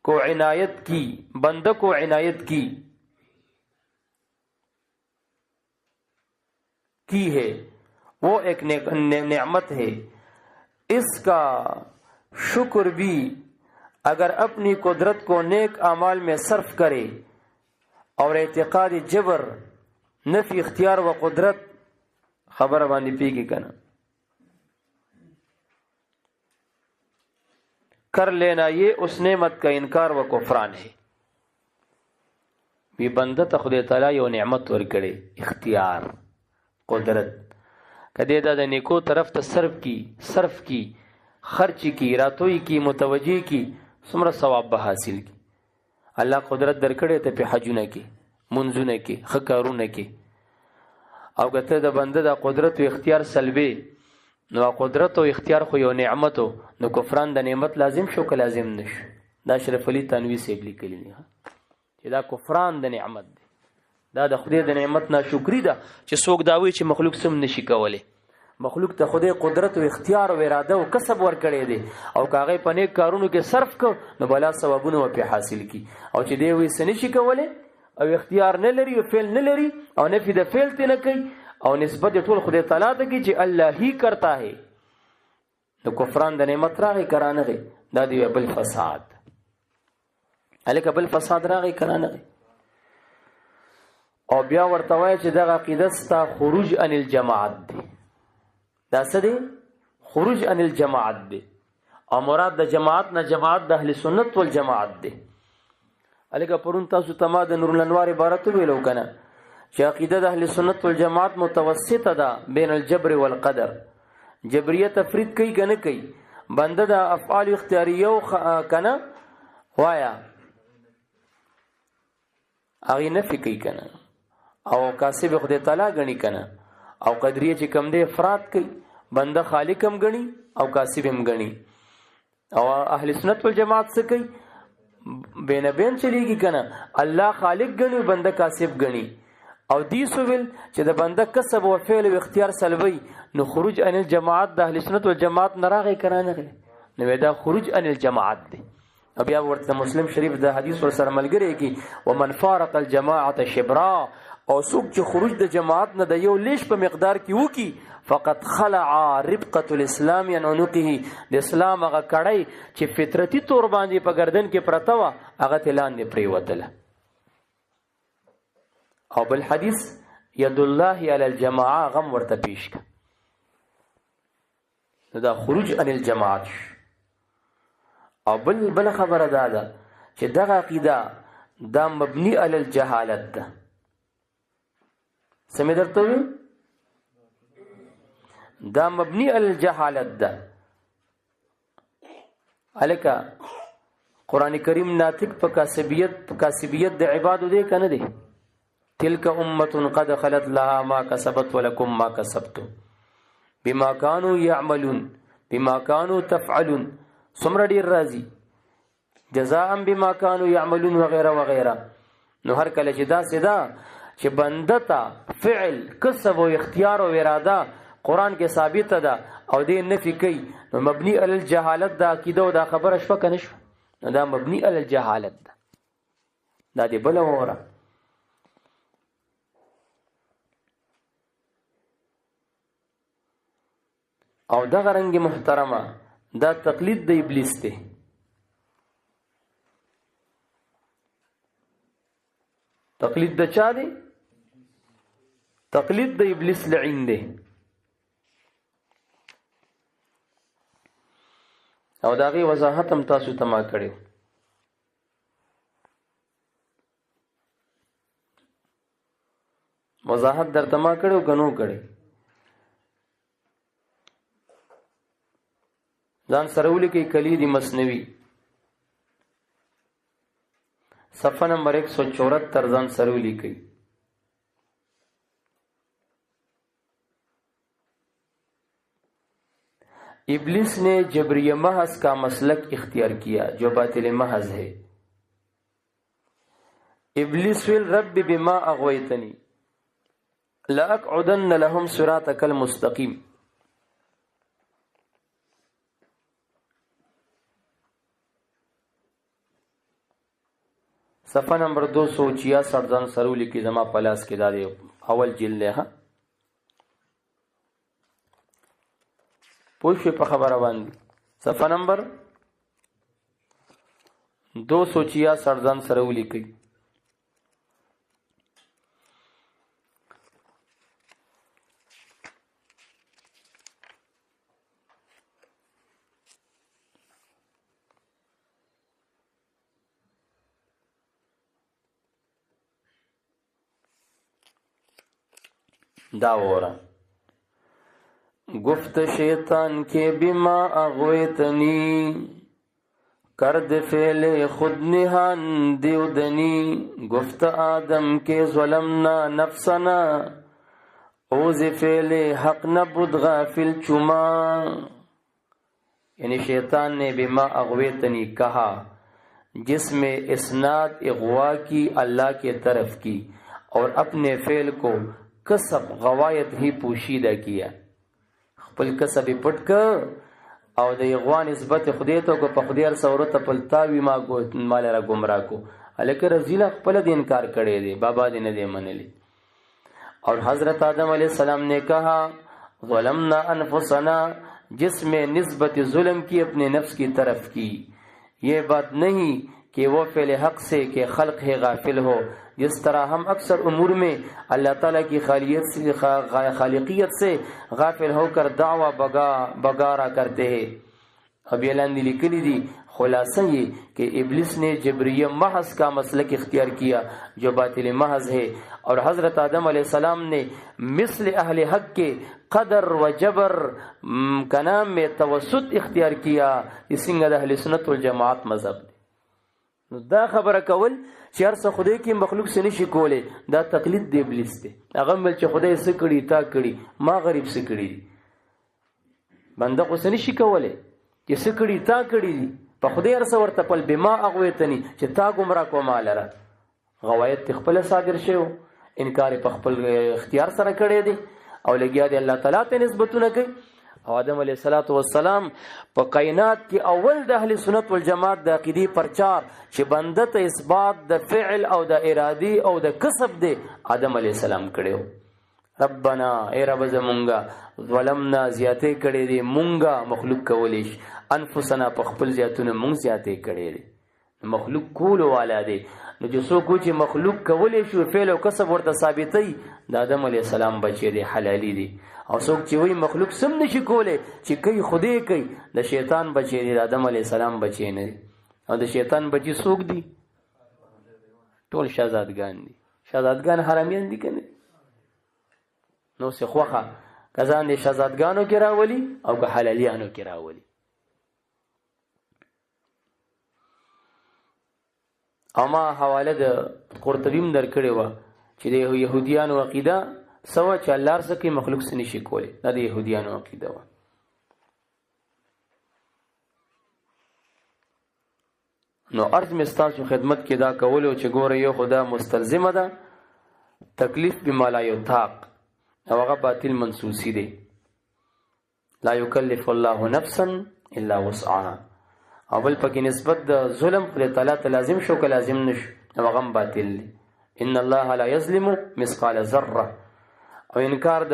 کو عنایت کی بندہ کو عنایت کی ہے وہ ایک نعمت ہے اس کا شکر بھی اگر اپنی قدرت کو نیک اعمال میں صرف کرے اور اعتقاد جبر نفی اختیار و قدرت خبر باندې پیږي کنه کر لینا یہ اس نعمت کا انکار و کفران ہے وی بنده ته خدای تعالی یو نعمت ورکړي اختیار قدرت کدی دا د نیکو طرف ته صرف کی خرچ کی راتوي کی متوجی کی څومره ثواب به حاصل کی الله قدرت درکړي ته په حجونه کې منځونه کې خکارونه کې او کته د بنده د قدرت او اختیار سلبي نو قدرت او اختیار خو یو نعمت نو کفران د نعمت لازم شو که لازم نشو دا اشرف علي تنوی سیب لیکلی نه چې دا کفران د نعمت دی دا د خدای د نعمت ناشکری ده چې څوک دا وایي چې مخلوق سم نشي کولی مخلوق ته خدای قدرت او اختیار او اراده او کسب ورکړی دی او کاغه په نیک کارونو کې صرف کو نو بلا ثوابونه په حاصل کی او چې دی وایي سنشي کولی او اختیار نه لري او فعل نه لري او نفي د فعل ته نه کوي او نسبت ټول خدای تعالی ته کی چې الله هی کرتا ہے نو کفران د نعمت راغی کرانه غي دا دی بل فساد الکه بل فساد راغی کرانه غي او بیا ورته وای چې دغه عقیده ستا خروج عن الجماعت دی دا څه دی خروج عن الجماعت دی او مراد د جماعت نه جماعت د اهل سنت والجماعت دی الکه پرون تاسو تما د نور الانوار عبارت ویلو کنه چې عقیده د اهل سنت والجماعت متوسطه ده بین الجبر والقدر جبریه تفرید کوي کنه کوي بنده د افعال اختیاریه کنه وایا هغه نفي کوي کنه او کاسب خدای تعالی غني کنه او قدریه چې کم دی افراد کوي بنده خالق هم غني او کاسب هم غني او اهل سنت والجماعت څه کوي بین بین چلیږي کنه الله خالق غني بنده کاسب غني او دی سویل چې د بنده کسب او فعل او اختیار سلبي نو خروج عن الجماعت د اهل سنت والجماعت نه راغی کرانه غي نو دا خروج عن الجماعت دی او بیا ورته مسلم شریف د حدیث ور سره ملګری کی ومن فارق الجماعت شبرا او څوک چې خروج د جماعت نه د یو لیش په مقدار کې وکي فقط خلع ربقه الاسلام عنقه د اسلام هغه کړی چې فطرتي تور باندې په گردن کې پرته و هغه تلان دی پریوتله او بل حدیث ید الله علی الجماعه غم ورته پیش کا دا خروج عن الجماعت او بل خبره ده چې دغه عقیده دا مبني علی الجهالت ده. سمې درته وي دا مبني علی الجهالت ده. الکه قرآن کریم ناطق په کاسبیت د عبادو دی کنه دی. تلک امة قد خلت لها ما کسبت ولکم ما کسبتم بما كانوا يعملون بما كانوا تفعلون. څومره ډیر راځي جزاء بما كانوا يعملون وغيرها وغيرها. نو هر کله چې دا سدا چې بنده ته فعل کسب او اختیار او اراده قرآن کې ثابت ده او دې نفي کوي نو مبني علی الجهالت دا عقیده او دا خبره شوه کنه شوه نو دا مبني علی الجهالت ده. دا دې بل وره او دغه رنګ محترمه دا تقلید د ابلیس دی. تقلید د چا دی؟ تقلید د ابلیس لعین دی. او دا غي وضاحت هم تاسو ته ما کړی. وضاحت درته ما کړو کنو کړی. ځان سره ولیکئ کلید مثنوی صفحه نمبر 174 ځان سره ولیکئ. ابلیس نے جبریہ محض کا مسلک اختیار کیا جو باطل محض ہے. ابلیس فی الرب بما اغویتنی لأقعدن لهم صراطک المستقیم. صفحه نمبر 266 ځان سره ولیکئ. زما پلاس کې دا دی اول جلد ہے. پوښښ په خبره باندې صفحه نمبر 266 ځان سره ولیکئ. دا وره گفت شیطان کے بما اغویتنی کرد فعل خود نہان دیودنی. گفت آدم کے ظلمنا نفسنا اوز فعل حق نبود غافل چما. یعنی شیطان نے بما اغویتنی کہا جس میں اسناد اغوا کی اللہ کی طرف کی اور اپنے فعل کو کسب غوایت ہی پوشیدہ کیا. خپل کسب پټ ک او د یغوان نسبت خدای ته کو په خدای سره ته پلتاوی ما مال را گمراه کو. الکه رزیل خپل د انکار کړي دي بابا دې نه دی منلی. اور حضرت آدم علیہ السلام نے کہا ظلمنا انفسنا جس میں نسبت ظلم کی اپنے نفس کی طرف کی. یہ بات نہیں کہ وہ فعل حق سے کہ خلق ہے غافل ہو. جس طرح ہم اکثر امور میں اللہ تعالیٰ کی خالقیت سے غافل ہو کر دعویٰ بگارا کرتے ہیں. اب اعلان دی لکلی دی خلاصہ یہ کہ ابلیس نے جبریہ محض کا مسلک اختیار کیا جو باطل محض ہے اور حضرت آدم علیہ السلام نے مثل اہل حق کے قدر و جبر کا نام میں توسط اختیار کیا. یہ څنګه د اهل سنت والجماعت مذهب دی. نو دا خبره کول چې هر څه خدای کې مخلوق څه نشي کولی دا تقلید د ابلیس دی. هغه ویل چې خدای څه کړي تا کړي ما غریب څه کړي بنده خو څه نشي کولی چې څه کړي تا کړي دي په خدای هر څه ورته پل بما اغویتنی چې تا ګمراه کوم لره. غوایت خپل صادر شوی انکار په خپل اختیار سره کړی دی او لګیا دی الله تعالی ته نسبتونه کوي. او آدم علیہ السلام په کائنات کې اول د اهل سنت والجماعت د عقیدې پرچار چې بنده ته اثبات د فعل او د ارادي او د کسب دی آدم علیہ السلام کړو. ربنا ای رب زمونږه ظلمنا زیاتې کړې دي مونږه مخلوق کولیش انفسنا په خپل زیاتونه مونږ زیاتې کړې دي مخلوق کول والا دی. نو چې څوک چې مخلوق کولی شو فعل او کسب ورته ثابتوي د آدم علیہ السلام بچی دی حلالي دي. او څوک چې وایي مخلوق سم نشي کولی چې کوي خدای کوي د شیطان بچی دی د آدم علیہ السلام بچی نه دی. او د شیطان بچی څوک دي؟ ټول شهزادګان دي. شهزادګان حرامیان دي که نه؟ نو سې خوښه کزان د شهزادګانو کې راولي او که حلالیانو کې راولي. او ما حواله د قرطبیم در کړې وه چې د یهودیانو عقیده سوه چې الله هر څه کوي مخلوق څه نشي کولی. دا د یهودیانو عقیده وه. نو عرض مې ستاسو خدمت کې دا کولو چې ګوره یو خدا مستلزمه ده تکلیف بما لا یطاق او هغه باطل منسوسی دی. لا یکلف الله نفسا الا وسعها. او بل پکې نسبت د ظلم خدای تعالی ته لازم شو که لازم نشو نو هغه باطل دی. ان الله لا یظلم مثقال ذره. او انکار د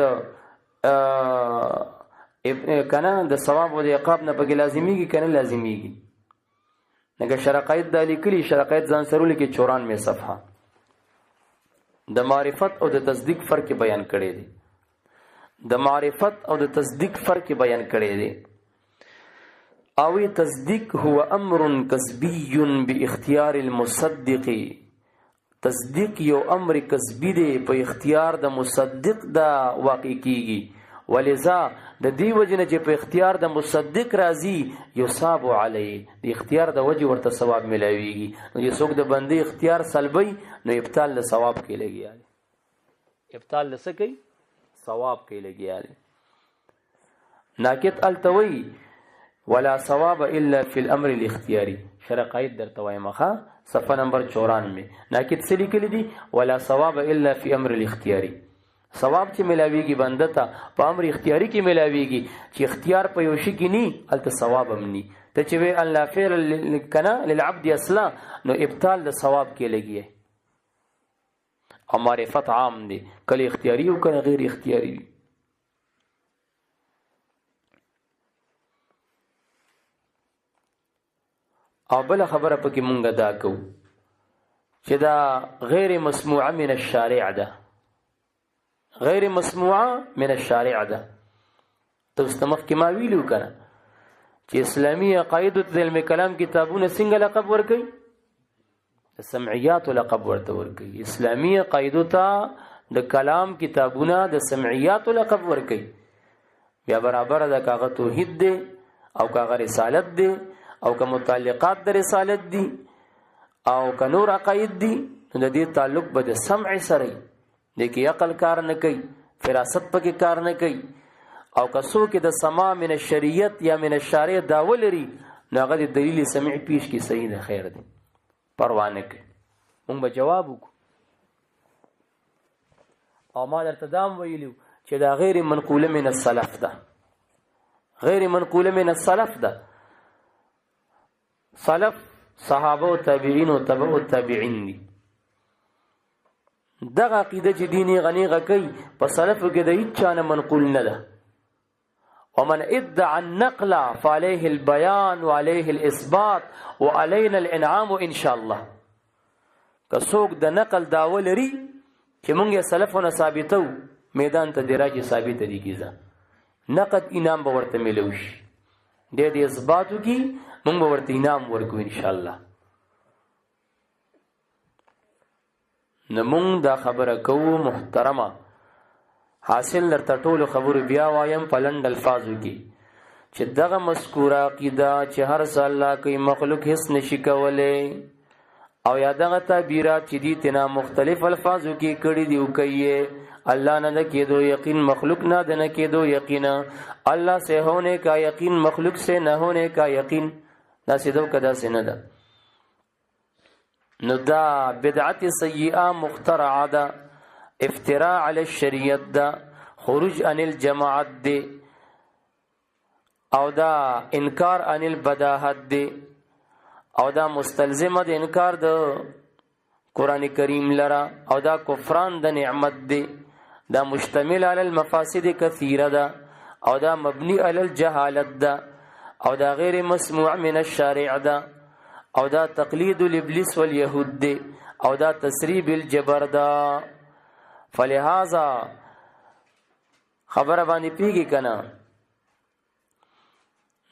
کنه د ثواب او د عقاب نه پکې لازمیږي کنه لازمیږي. لکه شرقایت دا لیکلي شرقایت ځان سره لیکي 94 صفحه د معرفت او د تصدیق فرق بیان کړی دی. د معرفت او د تصدیق فرق بیان کړی دی. او تصدیق هو امر کسبی باختیار المصدق. تصدیق یو امر کسبی دی په اختیار د مصدق دا واقع کیږي. ولذا د دې وجنه چې په اختیار د مصدق راځي یصاب علی د اختیار د وجه ورته ثواب ملاویږي. نو چې څوک د بندي اختیار سلبي نو ابطال له ثواب کې لګیاله. ابطال له څه کوي؟ ثواب کې لګیاله. ناکت التوی ولا ثواب الا فی الامر الاختیاری. شرقایت درته وایم ښه صفحه نمبر 94 ناکت څه لیکلی دي؟ ولا ثواب الا فی امر الاختیاری. ثواب چې ملاویږي بنده ته په امر اختیاري کې ملاویږي چې اختیار په یو شي کې ني هلته ثواب هم ني. ته چې وی الله فعل کنه للعبد اصلا نو ابطال د ثواب کې لګي. او معرفت عام دی کله اختیاري او کله غیر اختیاري. او بل خبره پکې مونږ دا کوو چې دا غیر مسموعه من الشارع ده. غیر مسموعه من الشارع ده. تستمخ کې ما ویلو کنه چې اسلامی عقاید او علم کلام کتابونه څنګه لقب ورکي؟ سمعیات لقب ورته ورکي. اسلامی عقاید ته د کلام کتابونه د سمعیات لقب ورکي. بیا برابر ده کاغه توحید دی او کاغه رسالت دی او که متعلقات د رسالت دی او که نور عقاید دی نو د دې تعلق به د سمع سره دیکي عقل کار نه کوي فراست پکې کار نه کوي. او کسو کې د سما من الشریعت یا من الشارع داول لري نو هغه د دلیل سمعي پیش کی صحیح ده خیر دی پروا نه کوي. مونږ به جواب وکړو. او ما درته دام ویلو چې دا غیر منقوله من السلف ده. غیر منقوله من السلف ده. سلف صحابه او تابعین او تبع التابعین دي. دغه عقیده چې دیني غنیغه کوي په سلفو کې د هیڅ چا نه منقول نه ده. ومن ادعى النقل فعليه البيان وعليه الاثبات وعلينا الانعام ان شاء الله. که څوک د نقل داول لري چې مونږ یې سلفونه ثابتو میدان ته دی راځي ثابت دي کیږي نقد انعام به ورته ملوي د دې اثباتو کې مونږ به ورته انعام ورکو ان شاء الله. نمونږ دا خبره کوو محترمه حاصل درته ټولو خبرو بیا وایم په لنډ الفاظو کې چې دغه مذکوره عقیده چې هر څه الله کوي مخلوق هیڅ نشي کولی او یا دغه تعبیرات چې دي تینا مختلف الفاظو کې کړي دي او کوي الله نه کېدو یقین مخلوق نه د نه کېدو یقین الله سے ہونے کا یقین مخلوق سے نہ ہونے کا یقین دا سیدو کدا سے نه ده. نو دا بدعت سیئه مخترعه ده افتراء علی الشریعت ده خروج عن الجماعت ده او دا انکار عن البداهت ده او دا مستلزمه ده انکار ده قرآن کریم لرا او دا کفران ده نعمت ده دا مشتمل علی المفاسد کثیره ده او دا مبنی علی الجهالت ده او دا غیر مسموع من الشارع ده او دا تقلید الابلیس والیهود دی او دا تسریب الجبر دا. فلہذا خبره باندې پیږي کنه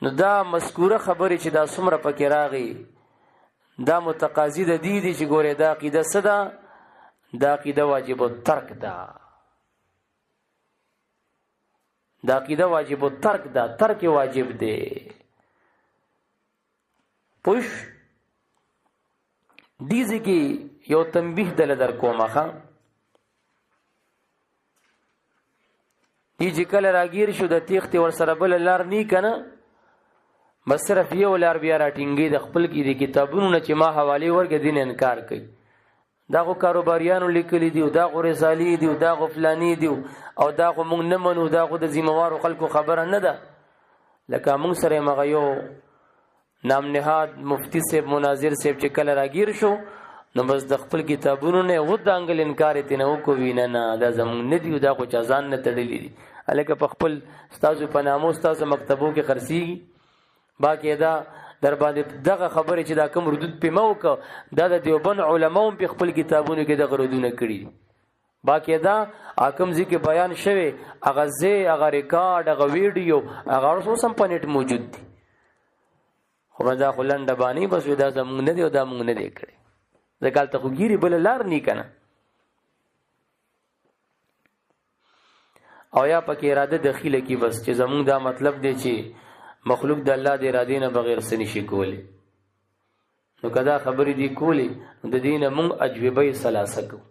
نو دا مذکوره خبره چې دا څومره پکې راغی دا متقاضی د دې دي چې ګوره دا عقیده څه ده؟ دا عقیده واجب الترک ده. دا عقیده واجب الترک ده، ترک واجب دی. پوش دیزی کی یو تنبیه دل در کومه ښه دی چې کله راګیر شو د تیختې ورسره بله لار نی که نه بس صرف یو لار بیا راټینګي د خپل کې د کتابونو نه چې ما حوالې ورکړې دین انکار کوي. دا خو کاروباریانو لیکلي دي او دا خو رسالې دي او دا خو فلاني دي او دا خو موږ نه منو، دا خو د ذمهوارو خلکو خبره نه ده. لکه موږ سره مغه یو نام نهاد مفتی صاحب مناظر صاحب چې کله راګیر شو نو بس د خپل کتابونو نه و د انګل انکار یې نه وکوي، نه دا زمونږ نه دي، دا خو چا ځان نه تړلی دي. هلکه په خپل ستاسو په نامو ستاسو مکتبو کې خرڅېږي. باقي دا در باندې دغه خبرې چې دا کوم ردود پې مه وکړه، دا د دیوبند علماو هم په خپل کتابونو کې دغه ردونه کړي دي. باقي دا کوم ځای کې بیان شوی هغه ځای، هغه ریکارډ، هغه ویډیو، هغه اوس هم په نیټ موجود دي. خو دا خو لنډه بانې بس دا زمونږ نه دی او دا مونږ نه دی کړی. ځکه هلته خو ګیرې بله لار نی که نه. او یا پکې اراده دخیله کی بس چې زمونږ دا مطلب دی چې مخلوق د الله د ارادې نه بغیر څه نشي کولی. نو که دا خبرې دي کولی نو د دې نه مونږ اجوبه ثلاثه کوو.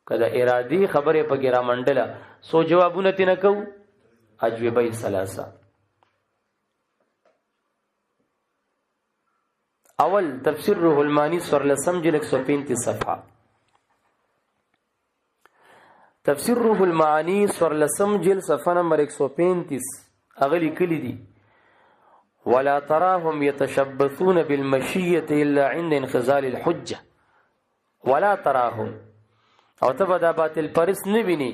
که د ارادې خبرې پکې رامنډله څو جوابونه ترې نه کوو؟ اجوبه ثلاثه. اول تفسیر روح المانی سورلسم جلد 135 صفحه. تفسیر روح المعانی سورلسم جلد صفحه نمبر 135 اغلی کلی دی ولا تراهم يتشبثون بالمشية الا عند انخزال الحجه. ولا تراهم او تبدا باطل پرس نبینی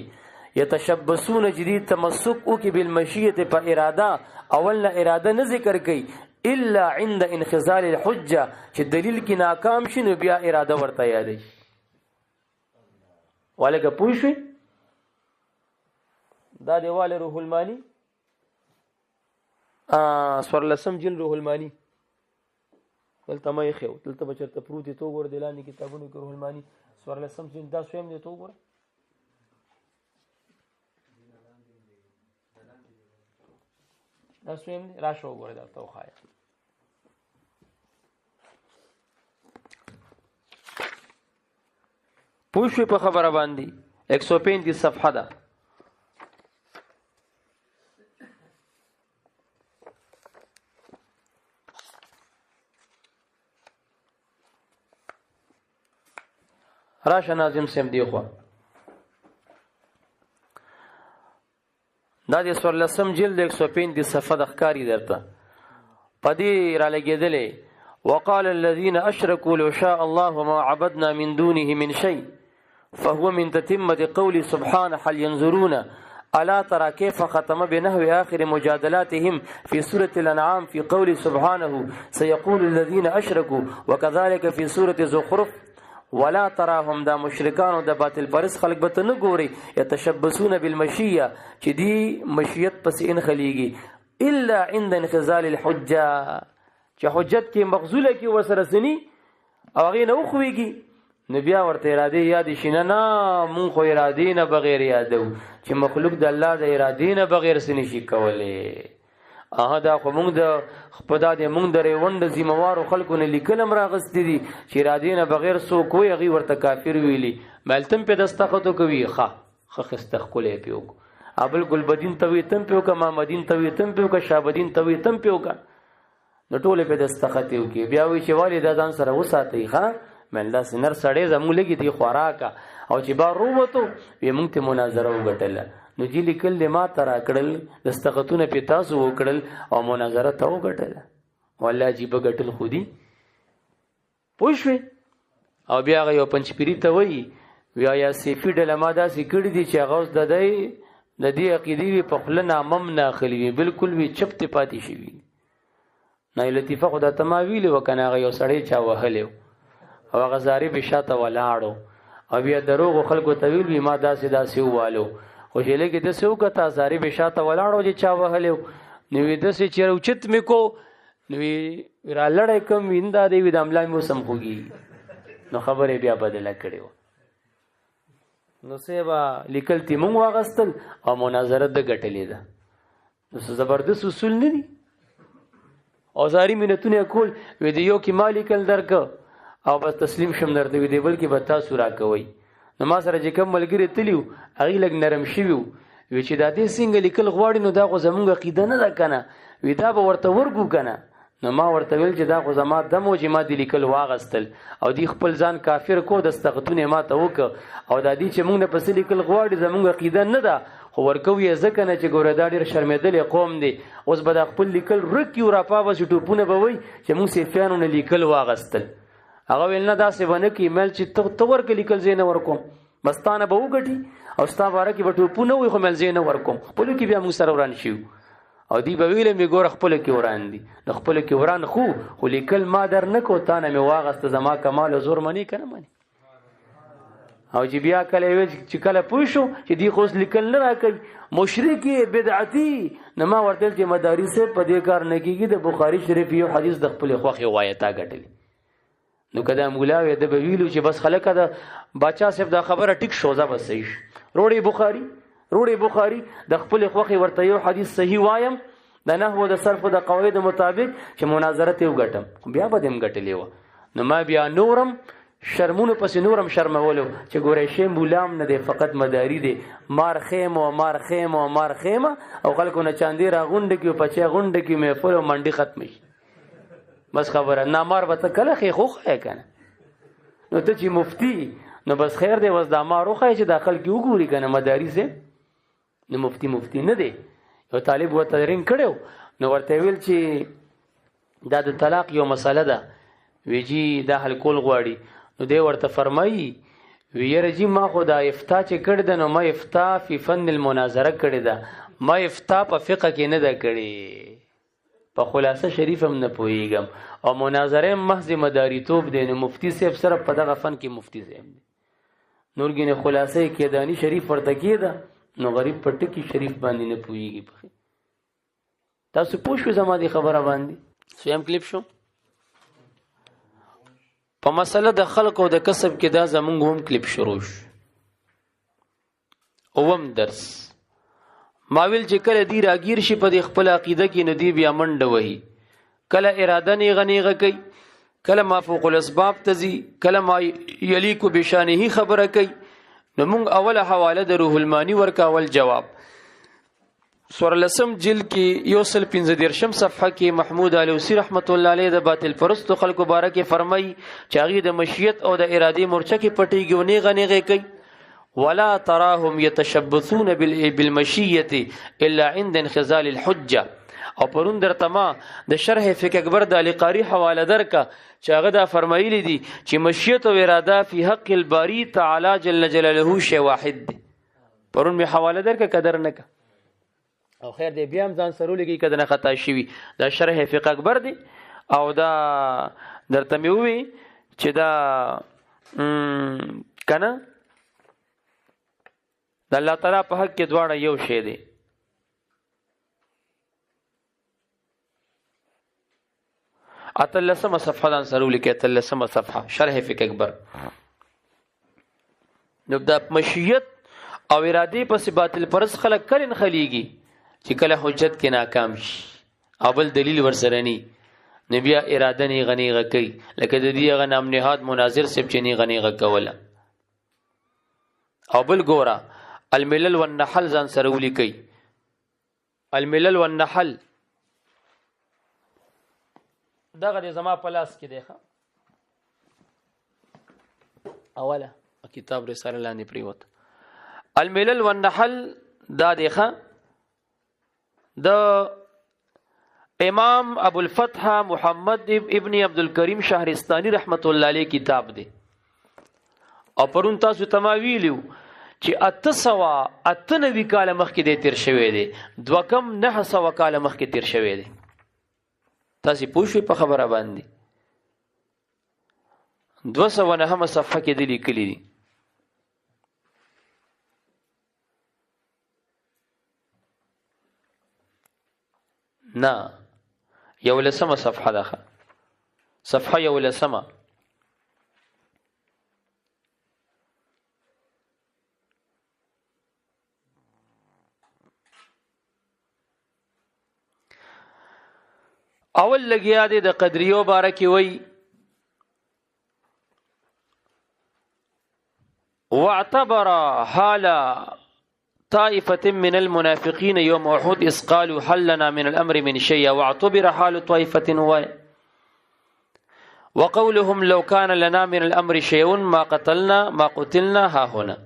يتشبثون جدید تمسک او کی بالمشية په اراده اول نه اراده نه ذکر کوي الا عند انخزال الحجه چې دلیل کې ناکام شي نو بیا اراده ورته یادې. ولکه پوښوي دا دیواله روح المانی سورلسم جل روح المانی دلته مې خو دلته بچرته پروتي تو ور دلانی کتابونو کې روح المانی سورلسم جل دا سویم دی تو ور دا سویم دی راشو ور دا تو خای پوښوي په خبره باندې 135 صفحه ده. راشه ناظم سیم دی خو دا د سورلسم جلد 135 صفحه د ښکاری درته پدې را لګېدلې وقال الذين اشركوا لو شاء الله ما عبدنا من دونه من شيء فهو من تتمة قول سبحانه هل ينظرون ألا ترى كيف ختم بنحو آخر مجادلاتهم في سورة الأنعام في قول سبحانه سيقول الذين أشركوا وكذلك في سورة زخرف ولا تراهم دا مشرکانو دا باطل پرس خلق بته نه ګوري يتشبثون بالمشيه چې دی مشیت پس ان خلیږي الا عند انخزال الحجه چې حجت کې مغزوله کې وسره سني او غي نه خوېږي نو بیا ورته اراده یاد شینه نه مون خو اراده نه بغیر یادو چې مخلوق د الله د اراده نه بغیر سني شي کوله. دا خو مونږ د خپدا د مونږ د ریوند ذمہوارو خلکو نه لیکلم راغستې دي چې اراده نه بغیر سو کوی غي ورته کافر ویلي ملتم په دستخطو کوي خ استخکلې پیو ابل ګلبدین توي تم پیو کا محمدین توي تم پیو کا شابدین توي تم پیو کا نو ټوله په دستخطیو کې بیا وی چې والد ځان سره وساتي مله سنر سړې زموږ لګي دي خوراکا او چې بار وروته وي مونږ ته مناظره وګټله نو جی لیکل ما ترا کړل دستخطونه په تاسو وکړل او مناظره ته وګټله والله جی بغټل خودي پوښوي او بیا غو پنځپيري ته وی یا سیفی ډله ما دا سکړی دي چې غوس د دې عقیدې په خپل نامم نه خلیوي بالکل وی چپته پاتې شي نه لطیفه خدا تماویل وکنه غو سړی چا وهلو او غزاری بشاته ولاړو او بیا دروغ خلکو طویل وی ما داسې والو او چې لګي د سو کته زاری بشاته ولاړو چې چا وهلو نو د سې چر اوچت میکو نو را لړی کم ویندا دی وی د املا مو سم خوږي نو خبرې بیا بدله کړې و نو سیبا لیکل تی مونږ واغستل او مناظره د ګټلې ده نو زبردست اصول نه دي او زاری منتونه کول وی دی یو کې مالکل درک او بس تسلیم شم درته وی دی بل کې به تاسو راکوي نو ما سره چې کوم ملګری تلیو هغه لګ نرم شویو وی چې دا دې څنګه لیکل غواړي نو دا خو زمونږ عقیده نه ده کنه وی دا به ورته ورګو کنه نو ما ورته ویل چې دا خو زما دمو چې ما دی لیکل واغستل او دی خپل ځان کافر کو دستغتونه ما ته وک او دا دی چې موږ نه پس لیکل غواړي زمونږ عقیده نه ده خو ورکو یې ځکه نه چې ګوره دا ډېر شرمېدلې قوم دی اوس به دا خپل لیکل رک یو راپاوه چې ټوپونه به وي چې موږ سیفیانو نه لیکل واغستل هغه ویل نه داسې به نه کړي میل چې ته ورکه لیکل زه نه ورکوم بس تا نه به وګټي او ستا باره کې به ټوپونه وي خو میل زه نه ورکوم خپلو کې بیا موږ سره وران شو او دی به ویلې مې ګوره خپلو کې وران دي نو خپلو کې وران خو لیکل ما در نه کو تا نه مې واغسته زما کمال او زور منې که نه منې او چې بیا کله ویل چې کله پوه شو چې دی خو اوس لیکل نه راکوي مشرک بدعتي نو ما ورته ویل چې مداري صاحب په دې کار نه کېږي د بخاري شریف یو حدیث د خپلې خوښې وایتا ګټلي نو که دا مولا وی د به ویلو چې بس خلکه د باچا صاحب دا خبره ټیک شوزه به صحیح روړې بخاري د خپل خوخي ورته یو حدیث صحیح وایم د نحو د صرف د قواعد مطابق چې مناظره ته وګټم بیا به دیم ګټلې و نو ما بیا نورم شرمونو پس نورم شرمولو چې ګورې شی مولام نه دی فقط مداری دی مار خیمه او خلکو نه چاندې را غونډه کې پچې غونډه کې مې فل منډي ختم شي بس خبره نامار به ته کله خې خو خې کنه نو ته چې مفتی نو بس خیر دی وز د مارو خې چې داخل کې وګوري کنه مداری سه نو مفتی نه دی یو طالب و تدرین کړو نو ورته ویل چې دا د طلاق یو مسله ده ویجی دا حل کول غواړي نو دی ورته فرمایي ویرجی ما خدا افتا چې کړ د نو ما افتا فی فن المناظره کړی ده ما افتا په فقه کې نه ده کړی په خلاصه شریف هم نه پوهیږم او مناظره محض مداری توپ دی نو مفتی صاحب سره په دغه فن کې مفتی صاحب دی نورګینه خلاصه کې دانی شریف ورته کېده نو غریب پټ کې شریف باندې نه پوهیږي تاسو پوه شو زما دي خبره باندې سویم کلیپ شو په مسله د خلق او د کسب کې دا زمونږ هم کلیپ شروع شو اوم درس ما ویل چې کله دی راګیر شي په خپل عقیده کې ندی بیا منډه وهي کله اراده نه غنیغه کوي کله ما فوق الاسباب تزي کله ما یلیک بشانه خبره کوي نو موږ اوله حواله د روح المانی ورکاول جواب سورلسم جل کې یوسل 15 صفحه کې محمود علوسی رحمت الله علیه د باطل پرستو خلکو بارکه فرمای چې هغه د مشیت او د ارادي مورچه کې پټیږي غنیغه کوي ولا تراهم يتشبثون بالمشيه الا عند انخزال الحجه او پرون درته ما د شرح فقه اکبر د علی قاری حواله درکا چې هغه دا فرمایلی دي چې مشیت او اراده فی حق الباری تعالی جل جلاله شی واحد دی پرون می حواله درکا قدر نه او خیر دی بیا هم ځان سره لګي کده نه خطا شي دا شرح فقه اکبر دی او دا درته می وی چې دا کنه د الله تعالی په حق کې دواړه یو شی دی اتلسمه صفحه دان سره لیکه اتلسمه صفحه شرح فقه اکبر نو د مشیت او ارادي په باطل پرس خلک کلن خلیږي چې کله حجت کې ناکام شي او بل دلیل ورسره ني نبي اراده نه غنیغه کوي لکه د دې غ نام نهاد مناظر سب چې نه غنیغه کوله او بل ګورا الملل والنحل ځان سره ولیکي الملل والنحل دغه د زما پلاس کې دی اوله کتاب رساله لاندې پریوت الملل والنحل دا دیخه د امام ابو الفتح محمد ابن عبد الکریم شهرستانی رحمت الله علیه کتاب دی او پرون تاسو تماویلو چې 898 کال مخکې د تیر شوی دی دوه کم 900 کال مخکې تیر شوی دی تاسو پوښی په خبره باندې 209 صفحه کې دی لیکلی دی نه یولسمه صفحه ده صفحه یولسمه اول لګیا دی د قدریو باره کې وی واعتبر حال طائفة من المنافقين يوم أحد إذ قالوا هل لنا من الأمر من شيء واعتبر حال طائفة وقولهم لو كان لنا من الأمر شيء ما قتلنا ها هنا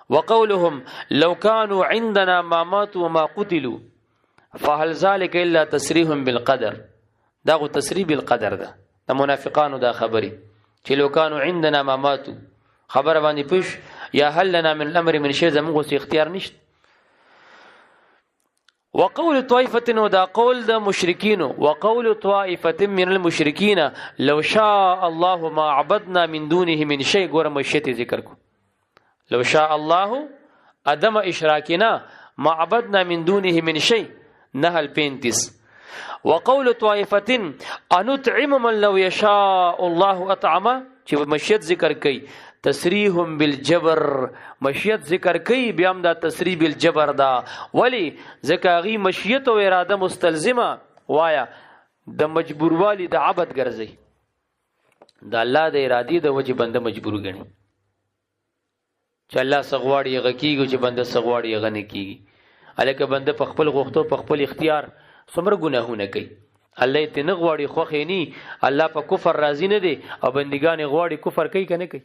وقولهم لو كانوا عندنا ما ماتوا وما قتلوا فهل ذلك الا تسريح بالقدر دا غو تسریح بالقدر ده د منافقانو دا خبري چې لو كانوا عندنا ما ماتوا خبر باندې پوش یا هل لنا من الامر من شيء زموږ څه اختیار نشته وقول طائفه ودا قول د مشرکین وقول طائفه من المشرکین لو شاء الله ما عبدنا من دونه من شيء ګور مشیت ذکر کو لو شاء الله عدم اشراکنا ما عبدنا من دونه من شيء نهل 35 وقول طائفه انطعم من لو يشاء الله اطعمه چې مشیت ذکر کوي تصریح بالجبر مشیت ذکر کوي بیا هم دا تصریح بالجبر دا ولی زکاغي مشیت او اراده مستلزمه وایا د مجبوروالی د عبادت ګرځي د الله د ارادي د وجه بنده مجبور غني چې الله سغواړي غکیږي چې بنده سغواړي غني کیږي الکه بنده په خپل غوښتو په خپل اختیار څومره ګناهونه کوي الله ته نه غواړي خو خېني الله په کفر راضي نه دي او بندگان غواړي کفر کوي کنه کوي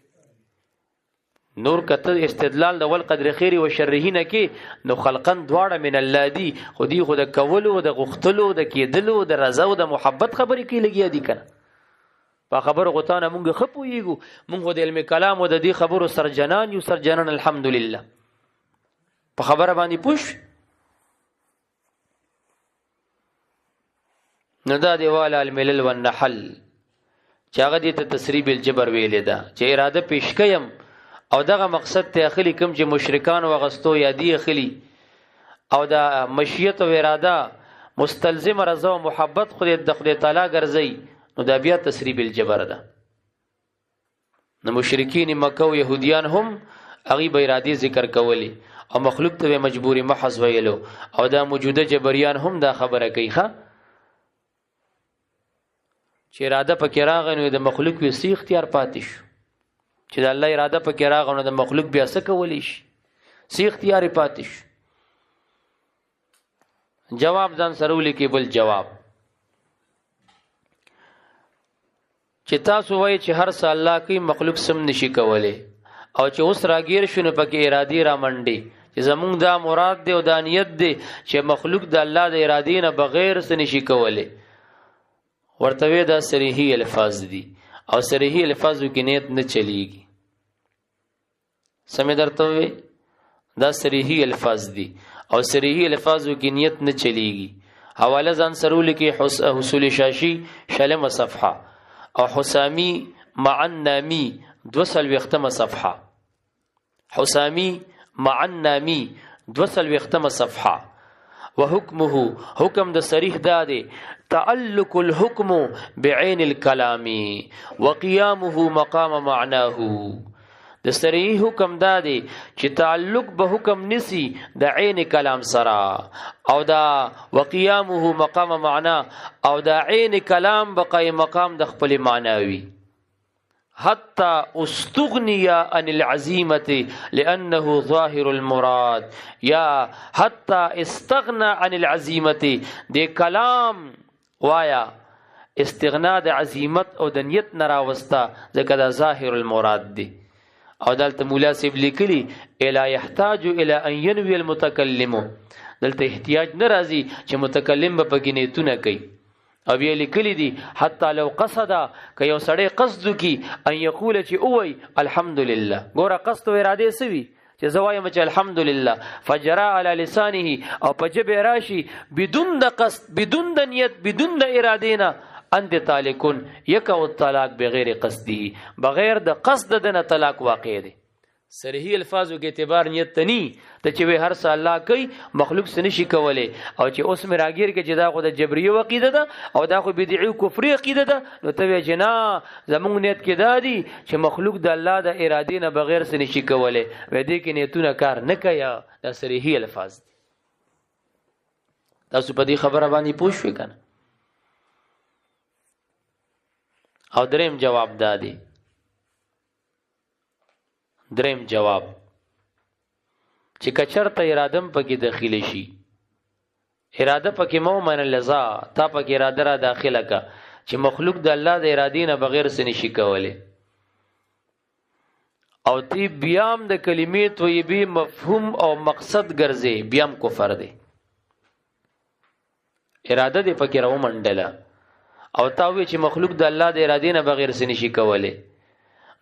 نور کته استدلال د ول قدر خیر او شره نه کې نو خلقن دواړه من الله دي خودي خود کولو د غختلو د کېدلو د رضا او د محبت خبرې کې لګیا دي کنه په خبرو غوتانه مونږ خپويګو مونږ د علم کلام او د دې خبرو سرجنان یو سرجنان الحمدلله په خبره باندې پوښ ندا دیوال الملل والنحل چاغه دې ته تسریب الجبر ویل ده چې اراده پیش کيم او دغه مقصد ته اخلي کوم چې مشرکان وغستو یا دی اخلي او دا مشیت او اراده مستلزم رضا او محبت خو د خدای تعالی ګرځي نو دا بیا تسریب الجبر ده نو مشرکین مکه او يهوديان هم هغه به اراده ذکر کولی او مخلوق ته مجبوری محض ویلو او دا موجوده جبریان هم دا خبره کوي ښا چې اراده پکې راغنو د مخلوق وی سی اختیار پاتې شو چې د الله اراده پکې راغنو د مخلوق بیا څه کولی شي سی اختیار پاتې شو جواب ځان سره ولیکي بل جواب چې تاسو وایي چې هر څه الله کوي مخلوق سم نشي کولی او چې اوس راګیر شونه پکې ارادي را منډي چې زمونږ دا مراد دی او دا نیت دی چې مخلوق د الله د ارادې نه بغیر څه نشي کولی ورته دا صریحي الفاظ دي او صریحي الفاظو کې نیت نه چلیږي سمې درته وي دا صریحي الفاظ دي او صریحي الفاظو کې نیت نه چلیږي حواله ځان سره لیکي حصول شاشي شلمه صفحه او حسامی مع النامی 200 صفحه حسامی مع النامی 200 صفحه وحكمه حکم د صریح داده تعلق الحكم بعين الكلام وقيامه مقام معناه د صریح حکم داده چې تعلق به حکم نسی د عین کلام سره او دا وقيامه مقام معنا او دا عین کلام بقای مقام د خپل معناوي حتى استغني عن العزيمه لانه ظاهر المراد یا حتى استغنى عن العزيمه د کلام وایا استغنا د عزیمت او د نیت نراوستا ځکه دا ظاهر المراد دی او دلته مولا سیب لیکلی الا يحتاج الى ان ينوي المتكلم دلته احتیاج ناراضي چې متکلم به بګینیتونه کوي او بیا لیکلی دي حتی لو قصد که یو سړی قصد کی ان یقول چې اوای الحمدلله ګوره قصد و اراده سوي چې زوایم چې الحمدلله فجرا علی لسانه او پجب راشي بدون د قصد بدون د نیت بدون د اراده نه انت طالقون یک او طلاق بغیر قصدی بغیر د قصد د طلاق واقع دی صریحي الفاظو کې اعتبار نیت تني ته چې هر څه الله کوي مخلوق سن شي کوله او چې اوس مې راګیر کې چې دا خو د جبريه عقیده ده او دا خو بدعي او کفري عقیده ده نو ته جنا زمونږ نیت کې دادي چې مخلوق د الله د ارادې نه بغیر سن شي کوله و دې کې نیتونه کار نه کوي دا صریحي الفاظ دي تاسو په دې خبره باندې پوښښ وکړه او دریم جواب دادي دریم جواب چې کچرته ارادم پکې داخلي شي اراده پکې مو من لزا تا پکې اراده را داخله کا چې مخلوق د الله د ارادې نه بغیر څه نشي کوله او تی بیام د کلمې طیبه مفهوم او مقصد ګرځي بیام کفر دی اراده دې پکې راو منډله او تا وی چې مخلوق د الله د ارادې نه بغیر څه نشي کوله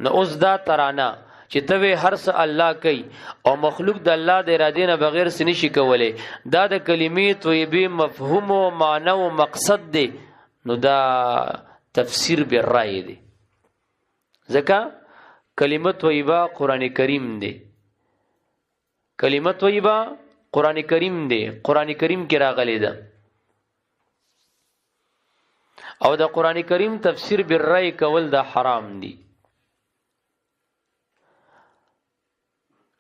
نو اوس دا ترانه چې ته هر څه الله کوي او مخلوق د الله د ارادې نه بغیر څه نشي کوله دا د کلمې طیبه مفهوم او معنی او مقصد دی نو دا تفسیر بالرأی دی ځکه کلمه طیبه قران کریم دی کلمه طیبه قران کریم دی قران کریم کې راغلی ده او د قران کریم تفسیر بالرأی کول دا حرام دی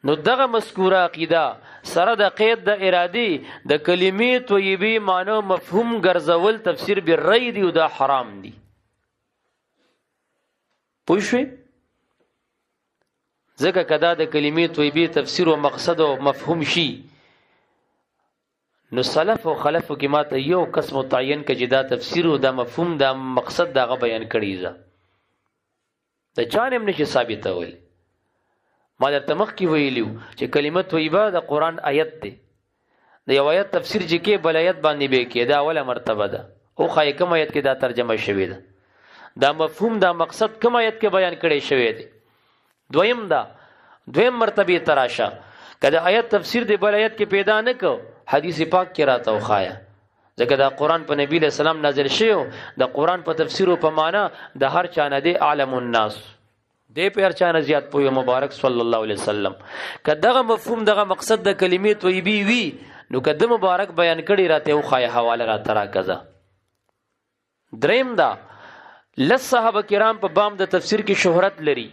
نو دغه مذکوره عقیده سره د قید د ارادي د کلمې طیبه معنی مفهوم ګرځول تفسیر بالرأی دی او دا حرام دی پوښښ ځکه کدا د کلمې طیبه تفسیر او مقصد او مفهوم شي نو سلف او خلف کې ماته یو قسم متعین کې جدا تفسیر او دا مفهوم دا مقصد دا بیان کړی ځه د چانم نشي ثابتول ما درته مخ کې ویلیو چې کلمه طیبه د قران آیت دی د یو آیت تفسیر چې کې بل آیت باندې به کې دا اوله مرتبه ده او خای کوم آیت کې دا ترجمه شوی ده دا مفهوم دا مقصد کوم آیت کې بیان کړی شوی دی دویم مرتبه تراشه کله آیت تفسیر دی بل آیت کې پیدا نه کو حدیث پاک کې راته وخایا ځکه دا قران په نبی له سلام نازل شوی د قران په تفسیر او په معنا د هر چا نه دی عالم الناس دې په هر چا نه زیات پوی مبارک صلی الله علیه وسلم کداغه مفهوم دغه مقصد د کلمې طیبه وی نو کده مبارک بیان کړي راته وخایا حواله را ترا کزا دریم دا لس صحابه کرام په بام د تفسیر کې شهرت لري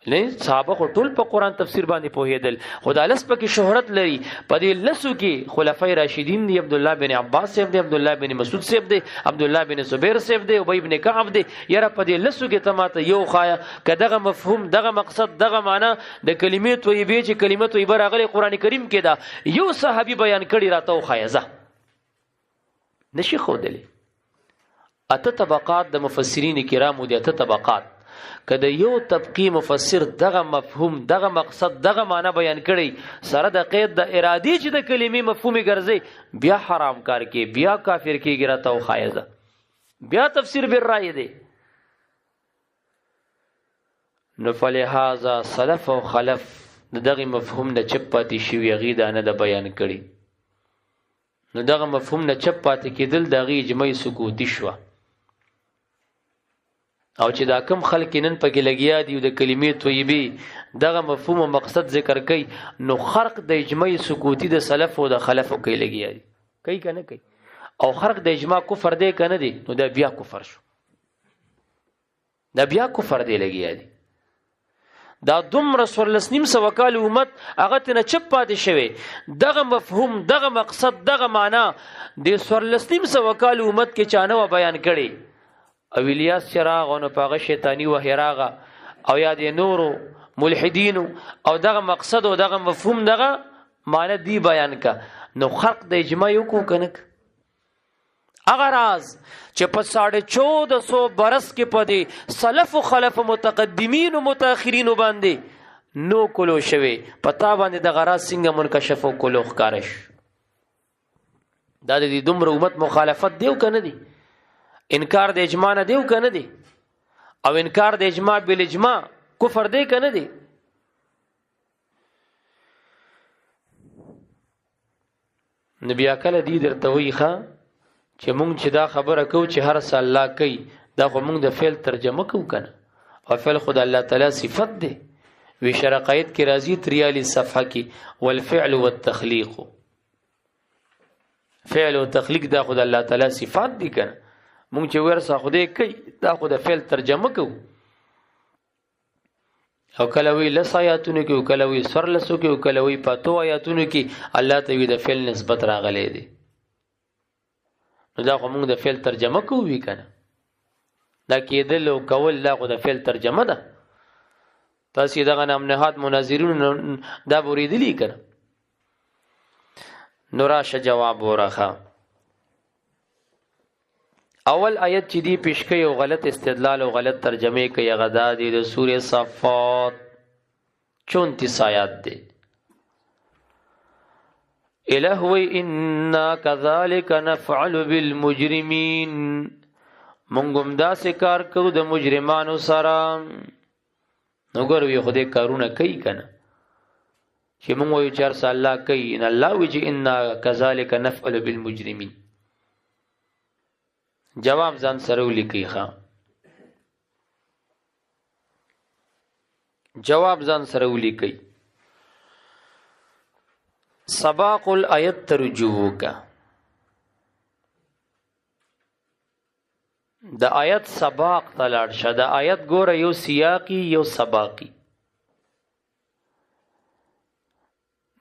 نه صحابه خو ټول په قران تفسیر باندې پوهیدل خدا لس په کې شهرت لري په دې لسو کې خلفای راشدین دی عبد الله بن عباس صاحب دی عبد الله بن مسعود صاحب دی عبد الله بن زبیر صاحب دی ابی بن کعب دی یاره په دې لسو کې تماته یو خایا کداغه مفهوم دغه مقصد دغه معنی د کلمې طیبه چې کلمه طیبه راغلي قران کریم کې دا یو صحابي بیان کړي راته خایا ځه نشي خودلی اته طبقات د مفسرین کرامو دي اته طبقات کله یو طبقی مفسر دغه مفهوم دغه مقصد دغه معنی بیان کړي سره د قید د ارادي چې د کلمې مفهومي ګرځي بیا حرام کار کې بیا کافر کې ګرځاو او خایزه بیا تفسیر بالرأی دی نو فلهذا سلف او خلف دغه مفهوم نه چپ پاتې شوی غیدا نه د بیان کړي نو دغه مفهوم نه چپ پاتې کېدل دغه اجماعي سکوتی شو او چې دا کم خلک نن پکې لګیا دي د کلمې طیبه دغه مفهوم او مقصد ذکر کوي نو خرق د اجماع سکوتی د سلف او د خلف کې لګیا دي کوي کنه کوي او خرق د اجماع کفر دی کنه دی نو دا بیا کفر شو دا بیا کفر دی لګیا دي دا دوم رسول الله نیم سو وکاله امت هغه ته چپ پاتې شوی دغه مفهوم دغه مقصد دغه معنی د رسول الله نیم سو وکاله امت کې چانه بیان کړي او الیاس چراغ او پاغه شیطانی وهراغه او یاد نورو ملحدین او دغه مقصد او دغه مفهوم دغه معنی دی بیان کا نو خرق د اجماع یو کو کنک اگر راز چې په 1450 برس کې پدې سلف او خلف متقدمین او متأخرین باندې نو کولو شوی پتا باندې د غراز څنګه منکشف او کولو ښکارش دا د دومره امت مخالفت دیو کنه دی انکار د اجماع نه دیو کنه دی او انکار د اجماع بل اجماع کفر دی کنه دی نبی اکل دی درته وی ښا چې مونږ چې دا خبره کو چې هر څه الله کوي دا خو مونږ د فعل ترجمه کو کنه او فعل خدای الله تعالی صفت دی وی شرقایت کې راځي 43 صفحه کې والفعل والتخلیق. فعل او تخلیق دا خود الله تعالی صفات دي کنه. مونږ چې ورسه خدای کوي دا خود فعل ترجمه کوو. او کله وی لس آیاتونو کې او کله وی سر لسو کې او کله وی پاتو آیاتونو کې الله ته وی د فعل نسبت راغلي دي. نو دا خو موږ د فعل ترجمه کوو کنه. دا کېدل او کول دا خو د فعل ترجمه ده. تاسو دغه نام نهاد مناظرون دا بوریدلی کنه. نو راشه جواب ورخه. اول آیت چې دی پیش کوي او غلط استدلال او غلط ترجمه کوي غدا دی د سورې صفات 34 آیات دی. الہ وی انا کذالک نفعل بالمجرمین مونږم دا کار کوو د مجرمانو سره. نو ګوروي خدای کارونه کوي کنه چې مونږ وایو چې ارسل الله کوي ان الله وی چې انا کذالک نفعل بالمجرمین. جواب ځان سره ولیکي ښا. جواب ځان سره ولیکي. سباق الایت ترجوه کا. د آیت سباق تلاړ شه. د آیت ګوره یو سیاقی یو سباقی.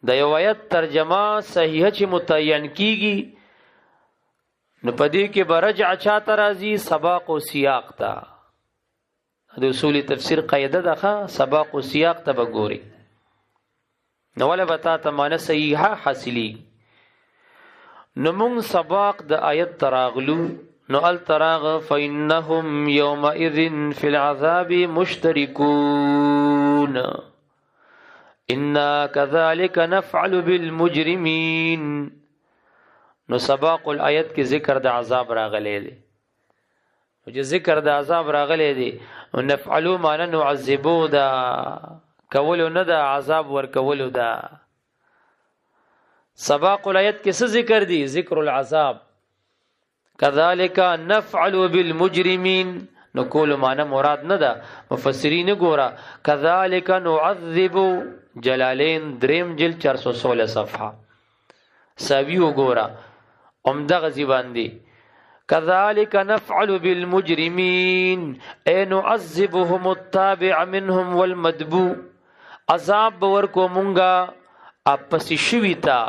د یو آیت ترجمه صحیحه چې متعین کیږي نو پدې کې برجع چاته راځي سباق او سیاق ته. د اصول تفسیر قاعده ده سباق او سیاق ته وګوري نو ولا بتا ته معنی صحیحه حاصلی. نو مونږ سباق د آیت تراغلو نو التراغ فإنهم يومئذ في العذاب مشتركون إنا كذلك نفعل بالمجرمين. نو سباق الآیت کې ذکر د عذاب راغلی دی. او چې ذکر د عذاب راغلی دی او نفعلو معنی نعذبو دا کولو نه دا عذاب ورکولو دا. سباق الآیت کې څه ذکر دی؟ ذکر العذاب. کذالک نفعل بالمجرمین نو کولو معنی مراد نه ده. مفسرین ګورا کذالک نعذب جلالین دریم جلد 416 صفحه ساویو ګورا عمده غزی باندې كذلك نفعل بالمجرمين اي نعذبهم التابع منهم والمدبو. عذاب ورکو مونږه اپس شویتا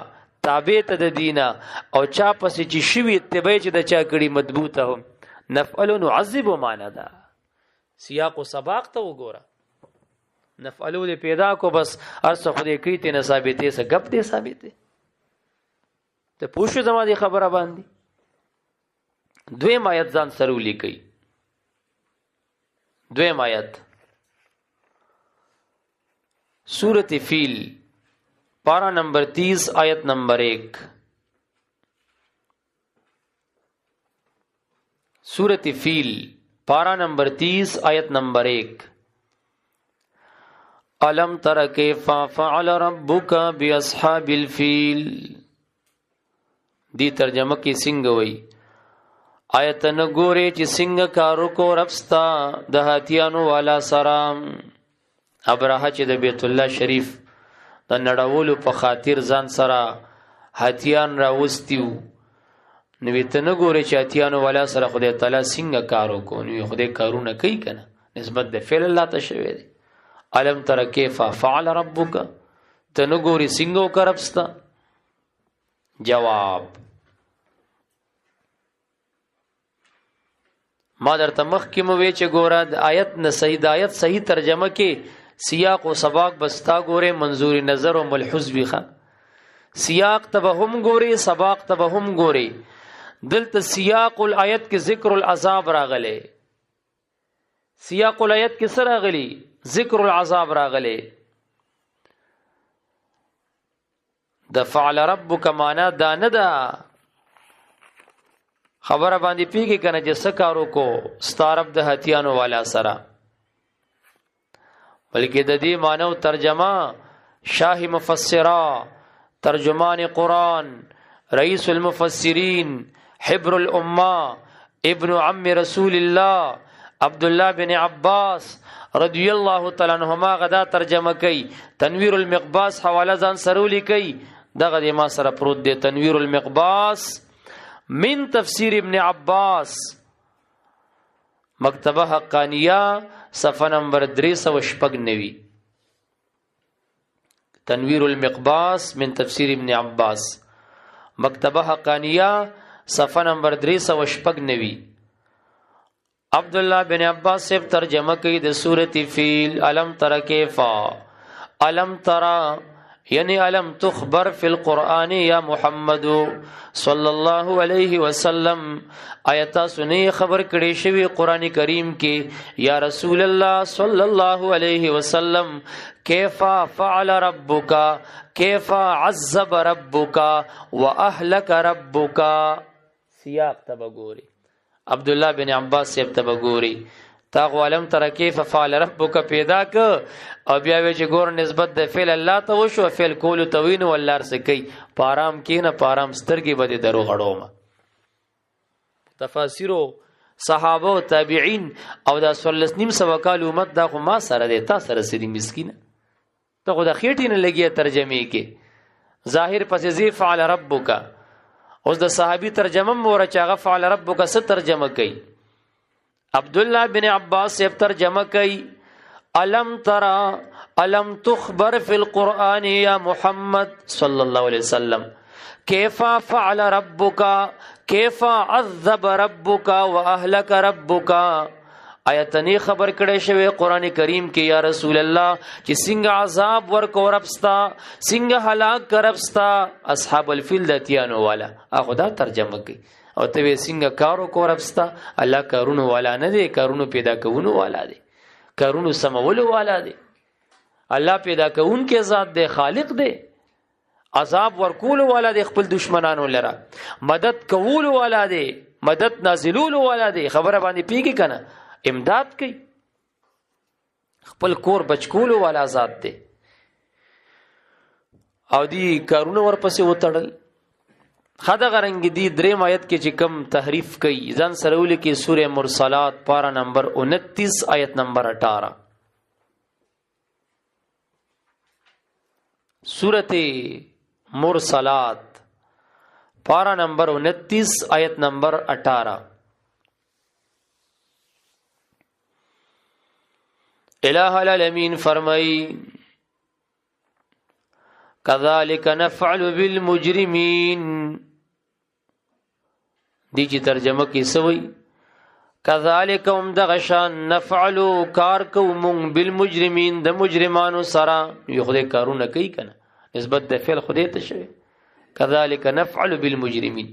تابع ته د دینا او چا پس چې شوی تبع چې د چا کړي مدبوته هم نفعل نعذب معنا ده. سیاق او سباق ته وګوره. نفعلو له پیدا کو بس ارس خدای کوي ته ثابته څه غب دې ثابته ته پوښتنه زما دي خبره باندې. دویم آیت ځان سره ولیکي. دویم آیت سورۃ فیل پارا نمبر 30 آیت نمبر 1. سورۃ فیل پارا نمبر 30 آیت نمبر 1. الم تر کیف فعل ربک باصحاب الفیل. دی ترجمه کې څنګه وای آیت نه ګوري چې څنګه کارو کو ربستا د هاتیانو والا سلام. ابراهه چې د بیت الله شریف د نړولو په خاطر ځان سره هاتیان راوستیو نو ته نه ګوري چې هاتیانو والا سره خدای تعالی څنګه کارو کو نو خدای کارونه کوي کنه نسبت د فعل الله ته شوی دی. علم تر کیف فعل ربک ته نه ګوري څنګه وکړبستا. جواب ما درته مخکې مو وی چې ګوره د آیت نه صحیح د آیت صحیح ترجمه کې سیاق او سباق بستا ګوره منظور نظر او ملحوظ ویخه. سیاق ته هم ګوري سباق ته هم ګوري. دلته سیاق الایت کې ذکر العذاب راغله. سیاق الایت کې سره راغلی ذکر العذاب راغله. د فعل ربک معنا دا نه ده خبره باندې پیږي کنه چې سکارو کو ستارب د هتیانو والا سره بلکې د دې معنی او ترجمه شاه مفسرا ترجمان قرآن رئیس المفسرین حبر الامه ابن عم رسول الله عبد الله بن عباس رضی الله تعالی عنهما غدا ترجمه کوي. تنویر المقباس حواله ځان سرولی کوي، دغه د ما سره پروت دی. تنویر المقباس من تفسیر ابن عباس، مکتبه حقانیه، صفحه نمبر 396. تنویر المقباس من تفسیر ابن عباس، مکتبه حقانیه، صفحه نمبر 396. عبداللہ بن عباس سے ترجمہ کی د سورۃ فیل. علم تر کیفا، علم ترا یعنی علم تخبر فی القرآن یا محمد صلی اللہ علیہ وسلم، آیتا سنی خبر کړي شوی قرآن کریم کې یا رسول الله صلی اللہ علیہ وسلم، کیفا فعل ربک، کیفا عذب ربک واهلک ربک. سیاق تبګوري عبداللہ بن عباس سے تبګوري تا غوالم تر کیف فعل ربک پیدا ک او بیا وی چې ګور نسبت د فعل الله ته وشو، فعل کول توین ولار سکی پارام کینه پارام سترګي بده درو غړوم. تفاسیرو صحابه او تابعین او د 13 سو کال امت دا خو ما سره دی، تا سره سری مسکینه ته خو د خېټې نه لګي ترجمه کې ظاهر پس زی فعل ربک. اوس د صحابي ترجمه مور چاغه فعل ربک ست ترجمه کوي. عبداللہ بن عباس سے ترجمہ کی علم ترا علم تخبر فی القرآن یا محمد صلی اللہ علیہ وسلم کیفا فعل ربک کیفا عذب ربک واهلک ربک. آیتنی خبر کړي شوی قرآن کریم کې یا رسول الله چې څنګه عذاب ورکو ربستا، څنګه هلاک کربستا اصحاب الفیل دتیانو والا. اخو دا ترجمه کوي او ته څنګه کارو کو ربستا. الله کارونو والا نه دی، کارونو پیدا کوونو والا دی، کارونو سمولو والا دی. الله پیدا کوون کې ذات دی، خالق دی. عذاب ورکولو والا دی، خپل دشمنانو لرا مدد کوولو والا دی، مدد نازلولو والا دی. خبره باندې پیږي کنه، امداد کوي، خپل کور بچکولو والا ذات دی. او دی کارونو ورپسې وتړل. خدا غرنګ دی دریم آیت کې چې کم تحریف کوي ځان سره ولیکي سورہ مرسلات پارا نمبر 29 آیت نمبر 18. سورۃ مرسلات پارا نمبر 29 آیت نمبر 18. الہ العالمین فرمائی کذالک نفعل بالمجرمین. دی چی ترجمه کی سوئی کذالک ام دغشان نفعلو کار کو مونگ بالمجرمین د مجرمانو سرا. یو خدای کارونه کوي کنه، نسبت د فعل خدای ته شوی. کذالک نفعل بالمجرمین.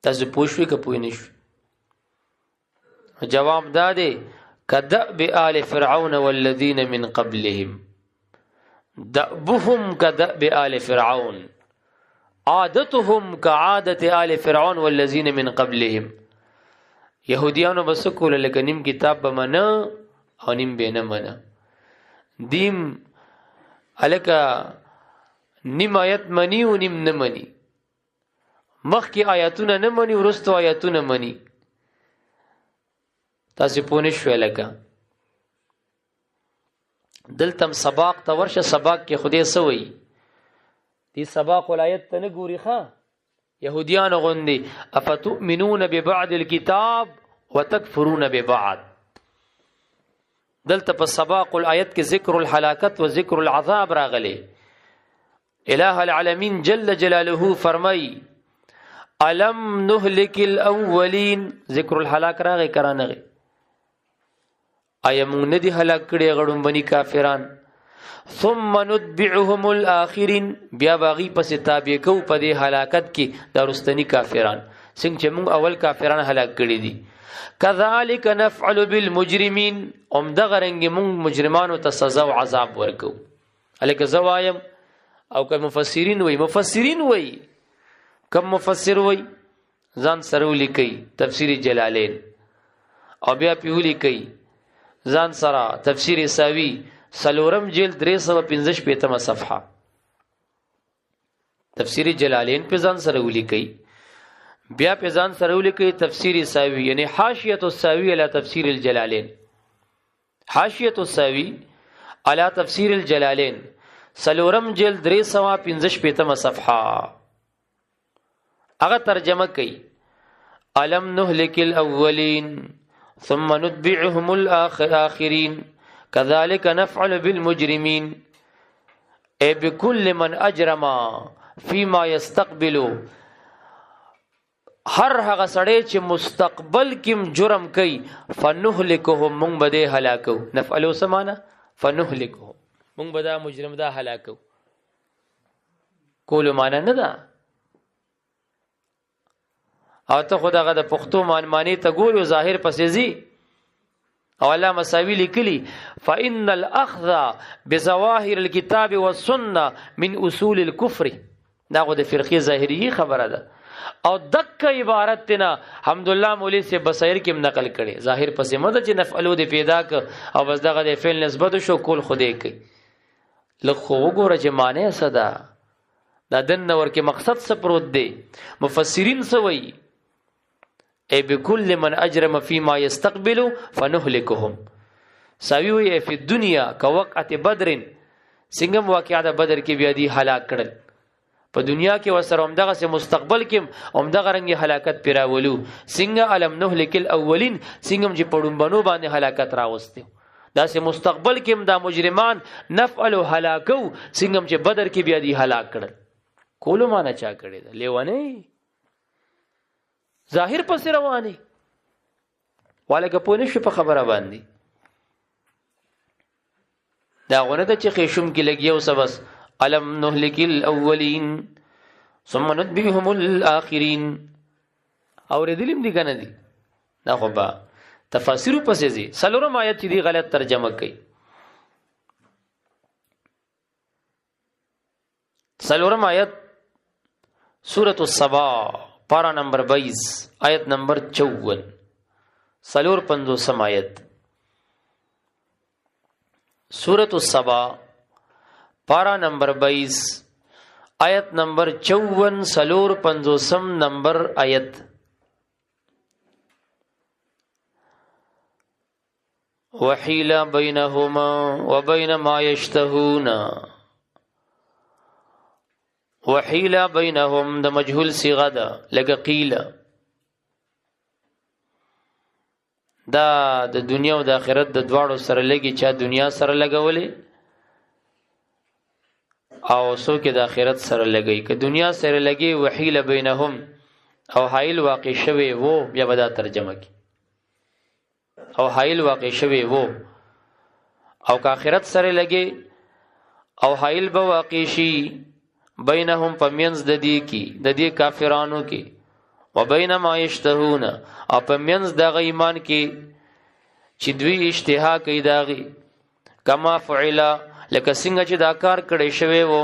تاسو پوښوي که پوی نشو؟ جواب داده کدأب آل فرعون والذین من قبلهم، دأبهم كدأب آل فرعون، عادتهم كعادة آل فرعون والذين من قبلهم. یهودیانو بسکول لکه نیم کتاب بمنا او نیم بینه منا. دیم الکه نیم آیت منی و نیم نمانی، مخ کی آیاتونه نمانی ورستو آیاتونه منی. تاسو پونه شوې لکه دلتم سباق ته ورشه، سباق کې خدای سوئی دی سباق ولایت ته نه ګوري ښا يهوديان غوندي افتؤمنون ببعض الكتاب وتكفرون ببعض. دلته په سباق الایت کې ذکر الحلاکت و ذکر العذاب راغلي. الہ العالمین جل جلاله فرمای الم نهلك الاولین، ذکر الحلاک راغی کرانغه. آیا مونږ نه دي هلاک کړي غړم بني کافران؟ ثم نتبعهم الاخرین، بیا باغی پس تابع کو په دې هلاکت کې درستنی کافران څنګه چې مونږ اول کافران هلاک کړي دي. کذالک نفعل بالمجرمین، ام دغه رنګ مونږ مجرمانو ته سزا او عذاب ورکو. الکه زوایم او که مفسرین وای کم مفسر وای ځان سره ولیکي تفسیر جلالین، او بیا پیولی کوي ځان سره تفسیر ساوی سلورم جلد 355 صفحه تفسیر جلالین په ځان سره ولیکي. بیا په ځان سره ولیکي تفسیر ساوی یعنی حاشیه الساوی علی تفسیر الجلالین. حاشیه الساوی علی تفسیر الجلالین سلورم جلد 315 صفحه. هغه ترجمه کوي الم نهلك الاولین ثم نتبعهم الاخرین كذلك نفعل بالمجرمين اي بكل من اجرم فيما يستقبل. هر هغه سړی چې مستقبل کې جرم کوي فنهلكهم مونږ به هلاکو. نفعلو سمانه فنهلكهم مونږ به دا مجرم دا هلاکو. کول معنا نه ده او ته خدای غد پښتو معنی ته ګورو ظاهر پسې زی او الله مساوی لیکلی فإن الأخذ بظواهر الكتاب والسنة من اصول الكفر. دا غو د فرقه ظاهری خبره ده او دک عبارت تنا الحمدلله مولوی سے بصیر کې نقل کړي. ظاهر پسې مده چې نفعلو د پیدا ک او بس دغه د فعل نسبت شو کول خوده کوي. لخوا وګوره چې معنی صدا دا دن ور کې مقصد څه پروت دی. مفسرین سوي ای بكل من اجرم فيما يستقبل فنهلكهم. ساوی وی فی الدنیا كوقعت بدر څنګه واقعا د بدر کې بیا دی هلاک کړل. په دنیا کې وسره همدغه سه مستقبل کې همدغه رنګي هلاکت پیراولو. څنګه علم نهلك الاولین څنګه چې پړومبنو باندې هلاکت راوستي دا سه مستقبل کې دا مجرمان نفعل هلاکو څنګه چې بدر کې بیا دی هلاک کړل. کولو معنا چا کړی دا لیوانه ظاهر پس رواني والګه پونه شو په خبره باندې دا غونه د چې خېشم کې لګیو سبس الم نهلك الاولین ثم نتبعهم الاخرین. اور دلیم دي کنه دي دا خو با تفاسیر پسې دي. سلورم آیت چې دی غلط ترجمه کړي. سلورم آیت سورۃ الصبا پارا نمبر 22 آیت نمبر 54 سلور 50 آیت. سورۃ الصبا پارا نمبر 22 آیت نمبر 54 سلور 50 نمبر آیت. وحیل بینهما وبین ما یشتهون. وحیل بینهم د مجهول صيغه ده لکه قیل. دا د دنیا او د آخرت د دواړو سره لګي چې دنیا سره لګولې او سو کې د آخرت سره لګي. که دنیا سره لګي وحیل بینهم او حایل واقع شوی وو بیا به دا ترجمه کی او حایل واقع شوی وو او که آخرت سره لګي او حایل به واقع شي بینهم پمینز د دې کی د دې کافرانو کې وبین ما یشتهون او پمینز د ایمان کې چې دوی اشتها کوي داغي کما فعل لکه څنګه چې دا کار کړی شوی وو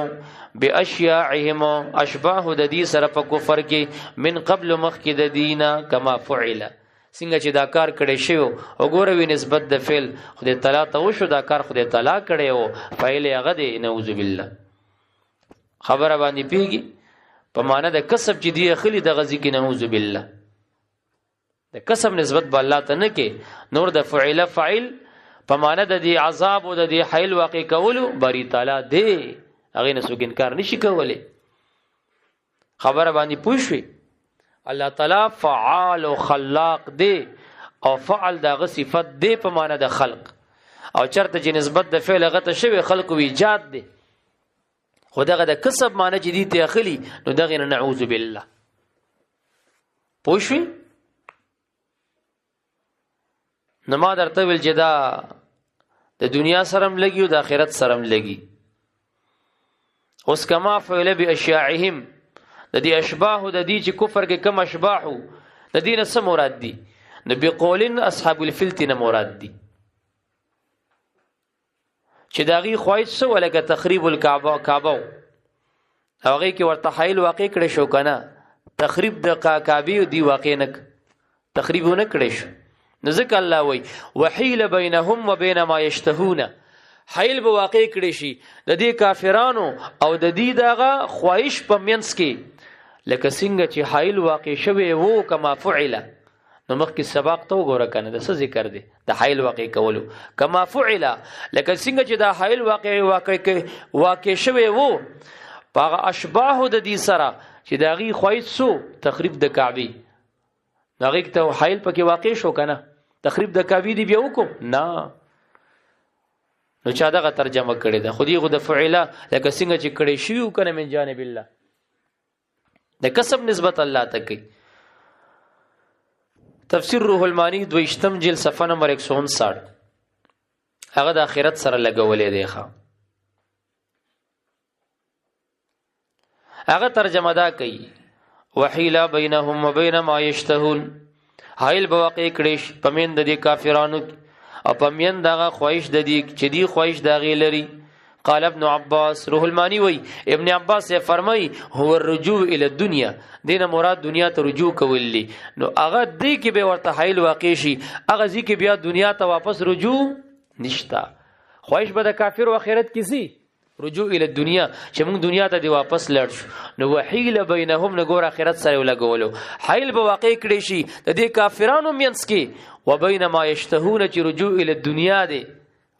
باشیاعهم اشباه د دې سره په کفر کې من قبل مخکې د دینه کما فعل څنګه چې دا کار کړی شوی وګوره وی نسبت د فعل خدای تعالی ته وشو دا کار خدای تعالی کړی وو فعل هغه دی نعوذ بالله. خبره باندې پیږي په معنا د کسب چې دی خلی د غزي کې نعوذ بالله. د کسب نسبت به الله ته نه کې نور د فعل فاعل په معنا د دې عذاب او د دې حیل واقع کولو بری تعالی دی هغه نه څوک انکار نشي کولای. خبره باندې پوښوي الله تعالی فعال او خلاق دی او فعل دغه صفت دی په معنا د خلق او چرته چې نسبت د فعل هغه ته شوی خلق او ایجاد دی خدغه د کسب معنی چې دي ته اخلي نو دغه نه نعوذ بالله. پوښوي نما درته ول جدا د دنیا سرم لګي او د آخرت سرم لګي. اوس کما فعل باشیاعهم د دې اشباح د دې چې کفر کې کم اشباح د دې نه څه مراد دي نبی قولن اصحاب الفلت نه مراد دي چې داغي خواهش سو ولګه تخریب الکعبه هغه کې ورته حایل واقع کړي شو کنه تخریب د کعبه دی واقع نه تخریبونه کړي شو نو ځکه الله وای وحیل بینهم وبین ما یشتهون حایل به واقع کړي شي د دې کافرانو او د دې دغه خواهش په منځ کې لکه څنګه چې حایل واقع شوی وو کما فعل. نو مخکې سباق ته وګوره کنه د څه ذکر دی د حایل واقع کولو. کما فعل لکه څنګه چې دا حایل واقع شوی وو پاغه اشباح د دې سره چې داغي خوایت سو تخریب د کعبه. داغي ته حایل پکې واقع شو کنه تخریب د کعبه دی بیا وکم نه. نو چا دغه ترجمه کړی ده خودی غو د فعله لکه څنګه چې کړی شی کنه من جانب الله د کسب نسبت الله ته کوي. تفسیر روح المانی 22 جلد صفحه نمبر 159 هغه د آخرت سره لګولې دی ښا. هغه ترجمه دا کوي وحیلا بینهم وبین ما یشتهون. حایل بواقع کړي پمن د دې کافرانو او پمن دغه خواهش د دې چې دی خواهش دغه لري. قال ابن عباس روح المانی وی ابن عباس سے فرمای هو الرجوع الى الدنيا دینه مراد دنیا ته رجوع کول دي. نو هغه دې کې به ورته حایل واقع شي هغه ځکه بیا دنیا ته واپس رجوع نشتا. خواهش به د کافر او آخرت کیسي رجوع الى الدنيا چې موږ دنیا ته دی واپس لړ شو. نو وحیل بینهم نګور آخرت سره لګولو حایل به واقع کړي شي د دې کافرانو مینس کې وبین ما یشتهون چې رجوع الى الدنيا دی.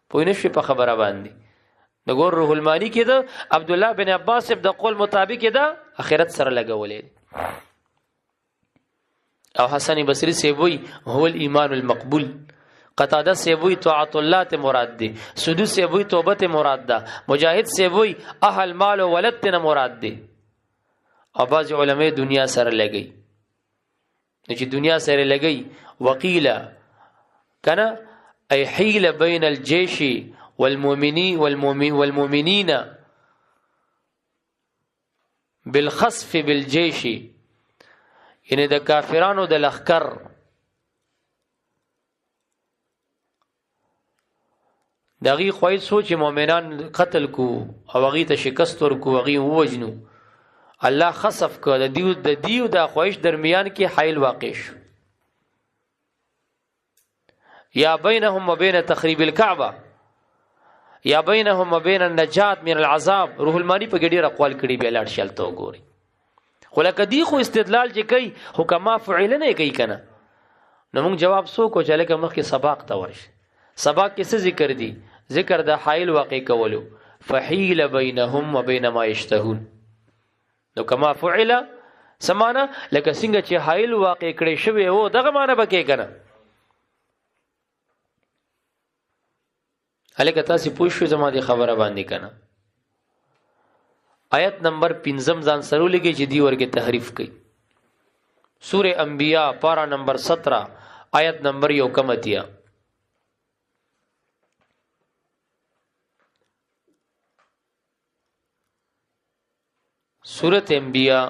پوه نشئ په خبره باندې نګور روح المانی کې ده عبد الله بن عباس د قول مطابق ده آخرت سره لګولې. او حسن بصری سی وی هو الایمان المقبول. قتاده سی وی طاعت الله ته مراد دي. سدو سی وی توبه ته مراد ده. مجاهد سی وی اهل مال او ولد ته مراد دي. او بعض علماء دنیا سره لګي چې دنیا سره لګي وقیل کنا ای حیل بین الجيش والمؤمنین بالخسف بالجيش. یعنی د کافرانو د لخر دغه خوای سوچ مؤمنان قتل کو او هغه ته شکست ورکو هغه وجنو الله خسف کو د دیو د خوایش درمیان کې حایل واقع شو. یا بینهم وبین تخریب الكعبه یا بینهم وبین النجات من العذاب. روح المانی په ګډیر اقوال کړي به لاړ شلته وګوري. خو لکه دی خو استدلال چې کوي حکما فعل نه کوي کنه. نو موږ جواب سو کو چې لکه مخکې سباق ته ورش. سباق کې څه ذکر دی؟ ذکر د حایل واقع کولو فحیل بینهم وبین ما یشتهون. نو کما فعل سمانا لکه څنګه چې حایل واقع کړي شوی وو دغه معنی بکې کنه. الکه تاسو پوښښ زما دي خبره باندې کنه. آیت نمبر 15 ځان سره لګي چې دی ورګه تحریف کوي. سوره انبیاء پارا نمبر 17 آیت نمبر 1 سورة انبیاء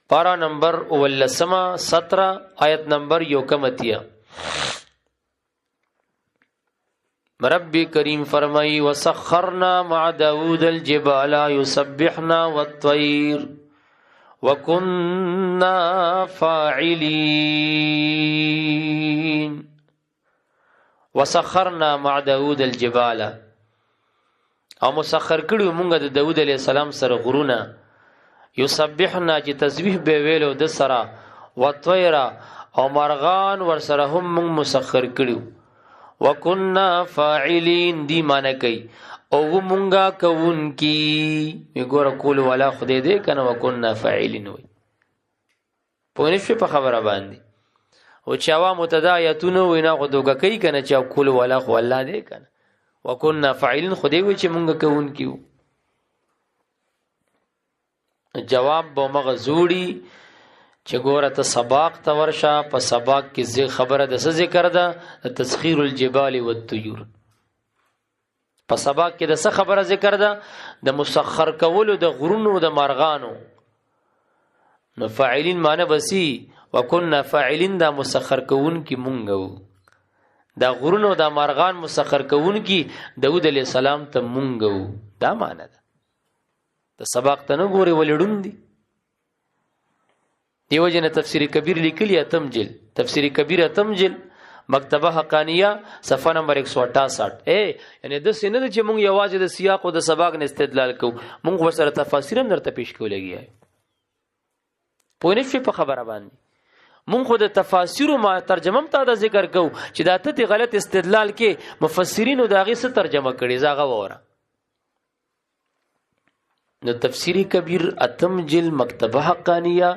پارا نمبر 17 آیت نمبر 1 رب کریم فرمائی وسخرنا مع داود الجبال يسبحنا والطير وكنا فاعلين. وسخرنا مع داود الجبال او مسخر کړو مونږ د داود علیه السلام سره غرونه يسبحنا چې تسبیح به ویلو د سره والطير او مرغان ور سره هم مونږ مسخر کړو. وکنا فاعلین دی معنی کوي او مونږه کوون کی وګوره کول والا خدای دې کنه وکنا فاعلین وي. په نشي په خبره باندې او چې عوام متدایتونه وینا غدوګه کوي کنه چې کول والا خو الله دې کنه وکنا فاعلین خدای وي چې مونږه کوون کیو. جواب به مغزوړي چې ګوره ته سباق ته ورشه په سباق کې خبره د څه ذکر ده د تسخير الجبال والطيور. په سباق کې د څه خبره ذکر ده د مسخر کولو د غرونو د مارغانو. نو فاعلین معنی بسی وکنا فاعلین دا مسخر کون کی مونږ دا غرونو د مارغان مسخر کون کی داود علیہ السلام ته مونږ دا معنی ده. د سباق ته نه ګوري ولډون دي. دیو جن تفسیر کبیر لیکلی اتم جل تفسیر کبیر اتم جل مکتبه حقانیه صفحه نمبر 168. یعنی د سینه چې مونږ یوازې د سیاق او د سباق نه استدلال کوو مونږ ورسره تفاسیر هم درته پیش کولېږي. پوه نه شوې په خبره باندې. مونږ خو د تفاسیر ما ترجمه ته دا ذکر کوو چې دا ته غلط استدلال کې مفسرینو دا غي څه ترجمه کړي زاغه وره. نو تفسیری کبیر اتم جل مکتبه حقانیه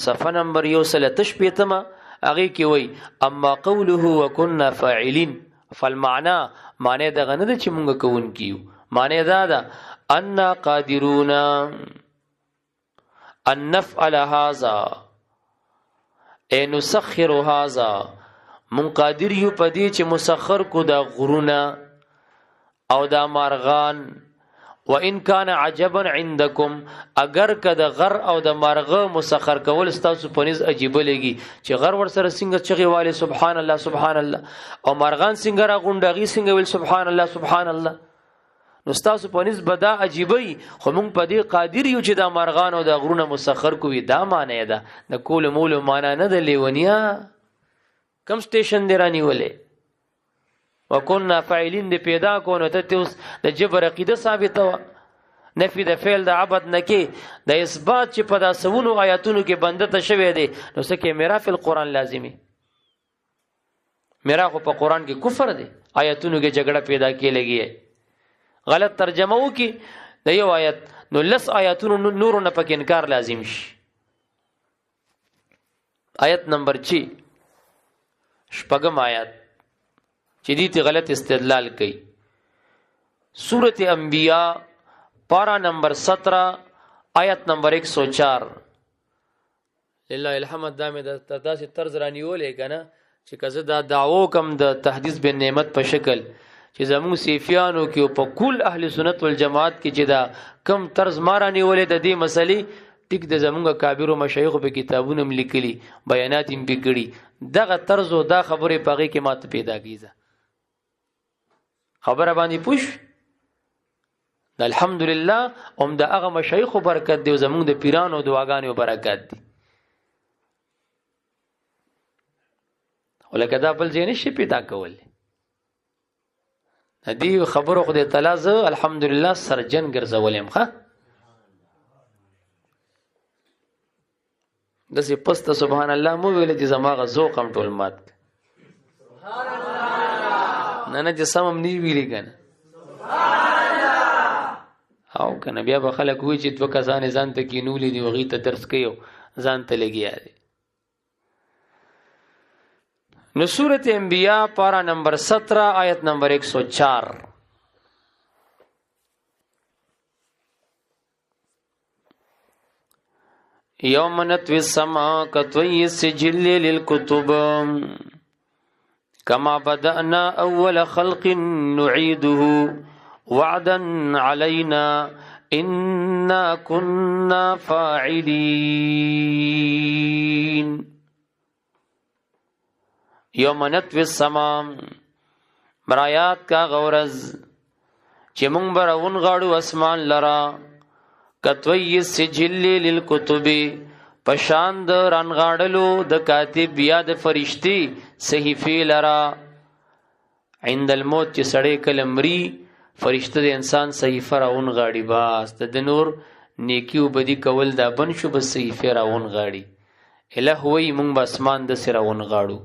صفحه نمبر 138 هغه کې وای اما قوله وكنا فاعلين فالمعنى معنی دا غنه چې مونږ کوون کیو معنی دا ده ان قادرون ان نفعل هذا اے نسخر هذا من قادر یو پدې چې مسخر کو دا غرونه او دا مارغان وان کان عجبا عندكم اگر کده غر او د مارغه مسخر کول استاسو پنځ عجیب لګي چې غر ور سره څنګه چغي والي سبحان الله سبحان الله او مارغان څنګه را غونډغي څنګه ویل سبحان الله سبحان الله نو استاسو پنځ بدا عجیبي خو مونږ پدې قادر یو چې دا مارغان او د غرونه مسخر کوي دا معنی ده د کول مول معنی نه د لیونیا کم سټیشن دی رانی ولې وکنا فاعلین دی پیدا کونو ته اوس د جبر عقیده ثابته و نفی د فعل د عبد نکي د اثبات چې په داسونو آیاتونو کې بنده ته شوی دی نو سکه میرا فی القرآن لازمی میرا خو په قرآن کې کفر دی آیاتونو کې جګړه پیدا کې لګي غلط ترجمه وکي د یو آیت نو لس آیاتونو نور نه پک انکار لازم شي. آیت نمبر 6 شپږم آیات چې دې ته غلط استدلال کوي سورۃ انبیاء پارا نمبر 17 آیت نمبر 104 لله الحمد دامه د تاسو طرز رانیولې کنه چې کزه دا دعوو کم د تحدیث بن نعمت په شکل چې زموږ سیفیانو کې په کل اهل سنت والجماعت کې چې دا کم طرز مارانی ولې د دې مسلې ټیک د زموږ کابیرو مشایخ په کتابونو لیکلي بیانات یې بګړي دغه طرز او دا خبره پغې کې ماته پیدا کیږي خبره باندې پوښ الحمدلله هم د هغه مشایخ برکت دی زموږ د پیرانو دعاګانو برکت دی ولکه دا بل ځای نشي پیدا کول دې خبرو خو د تعالی ز الحمدلله سرجن ګرځولم ښه دسې پسته سبحان الله مو ویل چې زماغه ذوق هم ټول مات سبحان الله نه چې سمم نی ویلې کنه سبحان الله او کنه بیا به خلک وی چې دوه کسان ځان ته کینولې دی وغي ته درس کوي ځان ته لګیا دي. نو سورۃ انبیاء پارا نمبر 17 آیت نمبر 104 یوم نطوی السماء کطوی السجل للکتب کما بدأنا اول خلق نعیده وعدا علینا انا كنا فاعلین. یوم نطوی السماء برایات کا غورز چې مونږ برون غاړو اسمان لرا کتوی السجل للکتب پشاند رنغاړلو د کاتب یا د فرشتي صحیفه لرا عند الموت چې سړی کلمري فرشته د انسان صحیفه راون غاړي باس د نور نیکی او بدی کول دا بن شو بس صحیفه راون غاړي الہ وای مونږ به اسمان د سراون غاړو